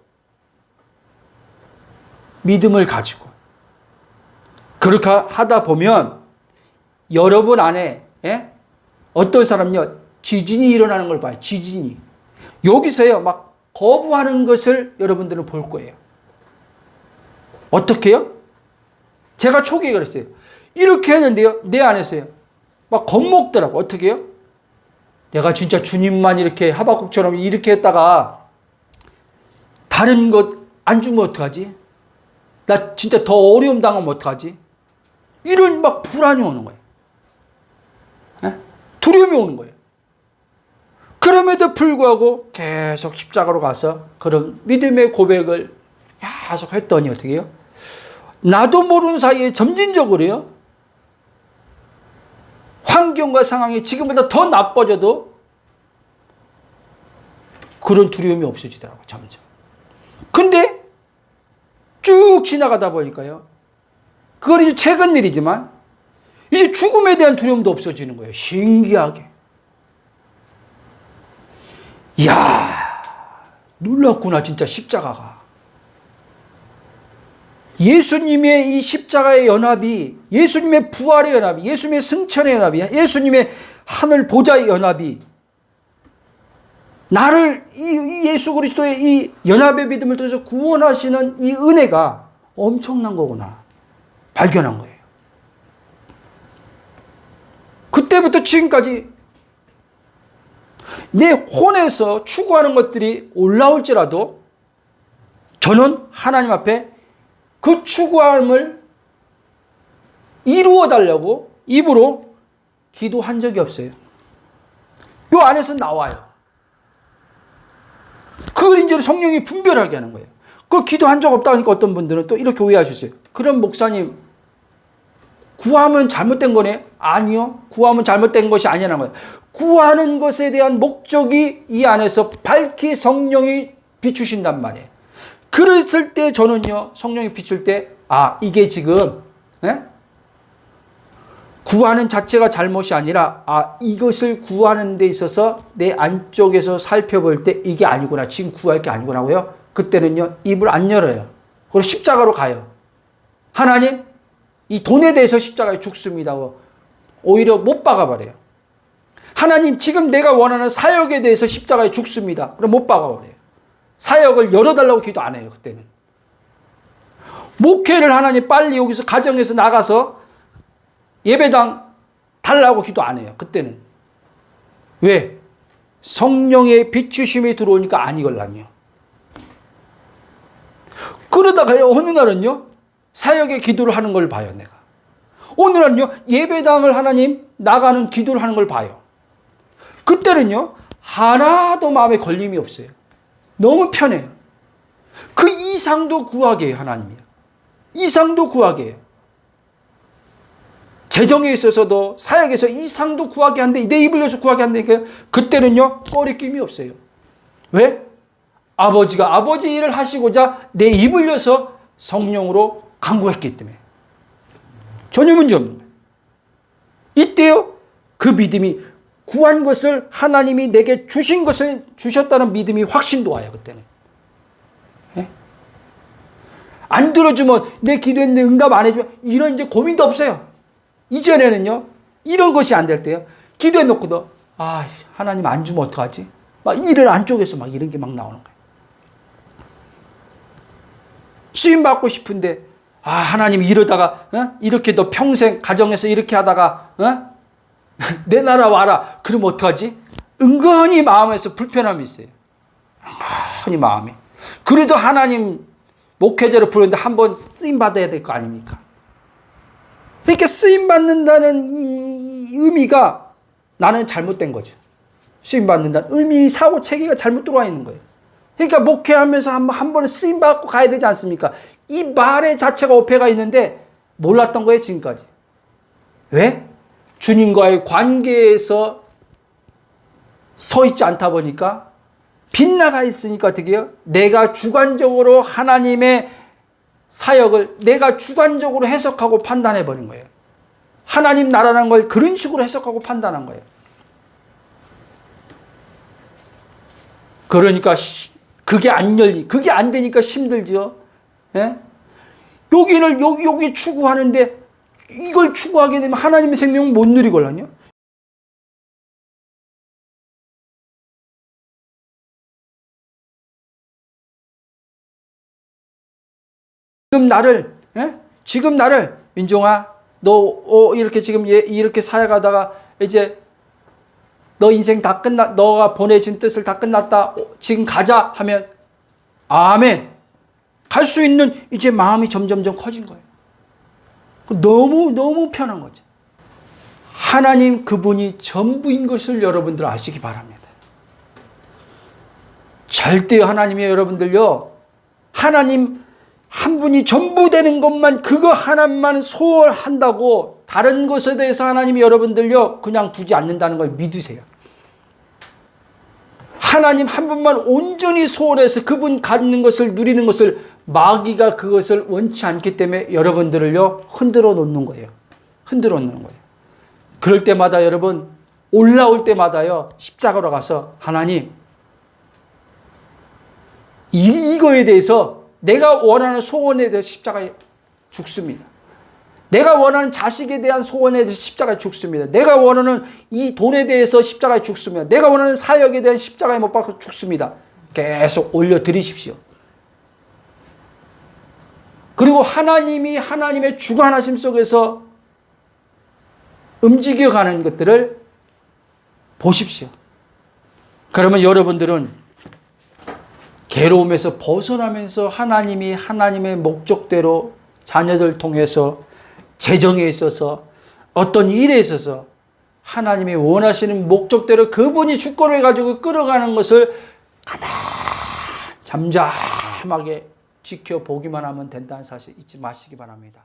믿음을 가지고 그렇게 하다 보면 여러분 안에 어떤 사람요 지진이 일어나는 걸 봐요. 지진이. 여기서요 막 거부하는 것을 여러분들은 볼 거예요. 어떻게 해요? 제가 초기에 그랬어요. 이렇게 했는데요 내 안에서요 막 겁먹더라고. 어떻게 해요? 내가 진짜 주님만 이렇게 하박국처럼 이렇게 했다가 다른 것 안 주면 어떡하지? 나 진짜 더 어려움 당하면 어떡하지? 이런 막 불안이 오는 거예요. 두려움이 오는 거예요. 그럼에도 불구하고 계속 십자가로 가서 그런 믿음의 고백을 계속 했더니 어떻게 해요? 나도 모르는 사이에 점진적으로요. 환경과 상황이 지금보다 더 나빠져도 그런 두려움이 없어지더라고요. 점점. 근데 쭉 지나가다 보니까요. 그건 이제 최근 일이지만 이제 죽음에 대한 두려움도 없어지는 거예요. 신기하게. 이야, 놀랍구나 진짜 십자가가. 예수님의 이 십자가의 연합이, 예수님의 부활의 연합이, 예수님의 승천의 연합이, 예수님의 하늘 보좌의 연합이 나를 이 예수 그리스도의 이 연합의 믿음을 통해서 구원하시는 이 은혜가 엄청난 거구나 발견한 거예요. 그때부터 지금까지 내 혼에서 추구하는 것들이 올라올지라도 저는 하나님 앞에 그 추구함을 이루어 달라고 입으로 기도한 적이 없어요. 요 안에서 나와요. 그걸 이제 성령이 분별하게 하는 거예요. 그 기도한 적 없다 하니까 어떤 분들은 또 이렇게 오해하셨어요. 그럼 목사님, 구하면 잘못된 거네? 아니요. 구하면 잘못된 것이 아니라는 거예요. 구하는 것에 대한 목적이 이 안에서 밝히 성령이 비추신단 말이에요. 그랬을 때 저는요, 성령이 비출 때, 이게 지금, 구하는 자체가 잘못이 아니라, 이것을 구하는 데 있어서 내 안쪽에서 살펴볼 때 이게 아니구나. 지금 구할 게 아니구나고요. 그때는요, 입을 안 열어요. 그리고 십자가로 가요. 하나님, 이 돈에 대해서 십자가에 죽습니다. 오히려 못 박아버려요. 하나님, 지금 내가 원하는 사역에 대해서 십자가에 죽습니다. 그럼 못 박아버려요. 사역을 열어달라고 기도 안 해요. 그때는. 목회를 하나님 빨리 여기서 가정에서 나가서 예배당 달라고 기도 안 해요. 그때는. 왜? 성령의 비추심이 들어오니까 아니걸랑요. 그러다가요, 어느 날은요, 사역의 기도를 하는 걸 봐요, 내가. 오늘은요, 예배당을 하나님 나가는 기도를 하는 걸 봐요. 그때는요, 하나도 마음에 걸림이 없어요. 너무 편해요. 그 이상도 구하게 해요, 하나님이요. 이상도 구하게 해요. 재정에 있어서도 사역에서 이상도 구하게 한데, 내 입을 열어서 구하게 한다니까요. 그때는요, 꺼리낌이 없어요. 왜? 아버지가 아버지 일을 하시고자 내 입을 열어서 성령으로 간구했기 때문에. 전혀 문제 없는 거예요. 이때요, 그 믿음이 구한 것을 하나님이 내게 주신 것을 주셨다는 믿음이 확신도 와요, 그때는. 예? 안 들어주면, 내 기도했는데 응답 안 해주면, 이런 이제 고민도 없어요. 이전에는요, 이런 것이 안 될 때요, 기도해놓고도, 아, 하나님 안 주면 어떡하지? 막 이를 안쪽에서 막 이런 게 막 나오는 거예요. 쓰임 받고 싶은데, 아, 하나님 이러다가, 이렇게 너 평생 가정에서 이렇게 하다가, 내 나라 와라. 그럼 어떡하지? 은근히 마음에서 불편함이 있어요. 은근히 마음에. 그래도 하나님 목회자로 부르는데 한번 쓰임 받아야 될 거 아닙니까? 그러니까 쓰임 받는다는 이 의미가 나는 잘못된 거죠. 쓰임 받는다는 의미, 사고 체계가 잘못 들어와 있는 거예요. 그러니까 목회하면서 한 번은 쓰임 받고 가야 되지 않습니까? 이 말의 자체가 오해가 있는데 몰랐던 거예요, 지금까지. 왜? 주님과의 관계에서 서 있지 않다 보니까 빗나가 있으니까 어떻게 해요? 내가 주관적으로 하나님의 사역을 내가 주관적으로 해석하고 판단해 버린 거예요. 하나님 나라는 걸 그런 식으로 해석하고 판단한 거예요. 그러니까 그게 안 되니까 힘들죠. 예? 여기 추구하는데 이걸 추구하게 되면 하나님의 생명은 못 누리걸랑요. 지금 나를 민종아, 너 이렇게 지금 이렇게 살아가다가 이제 너 인생 다 너가 보내진 뜻을 다 끝났다. 지금 가자 하면 아멘. 갈 수 있는 이제 마음이 점점점 커진 거예요. 너무 편한 거죠. 하나님 그분이 전부인 것을 여러분들 아시기 바랍니다. 절대 하나님이 여러분들요, 하나님 한 분이 전부 되는 것만, 그거 하나만 소홀한다고 다른 것에 대해서 하나님이 여러분들요 그냥 두지 않는다는 걸 믿으세요. 하나님 한 분만 온전히 소홀해서 그분 갖는 것을 누리는 것을 마귀가 그것을 원치 않기 때문에 여러분들을요 흔들어 놓는 거예요. 흔들어 놓는 거예요. 그럴 때마다 여러분 올라올 때마다요 십자가로 가서 하나님 이거에 대해서 내가 원하는 소원에 대해서 십자가에 죽습니다. 내가 원하는 자식에 대한 소원에 대해서 십자가에 죽습니다. 내가 원하는 이 돈에 대해서 십자가에 죽습니다. 내가 원하는 사역에 대한 십자가에 못 박혀 죽습니다. 계속 올려드리십시오. 그리고 하나님이 하나님의 주관하심 속에서 움직여가는 것들을 보십시오. 그러면 여러분들은 괴로움에서 벗어나면서 하나님이 하나님의 목적대로 자녀들 통해서 재정에 있어서 어떤 일에 있어서 하나님이 원하시는 목적대로 그분이 주권을 가지고 끌어가는 것을 가만 잠잠하게 지켜보기만 하면 된다는 사실 잊지 마시기 바랍니다.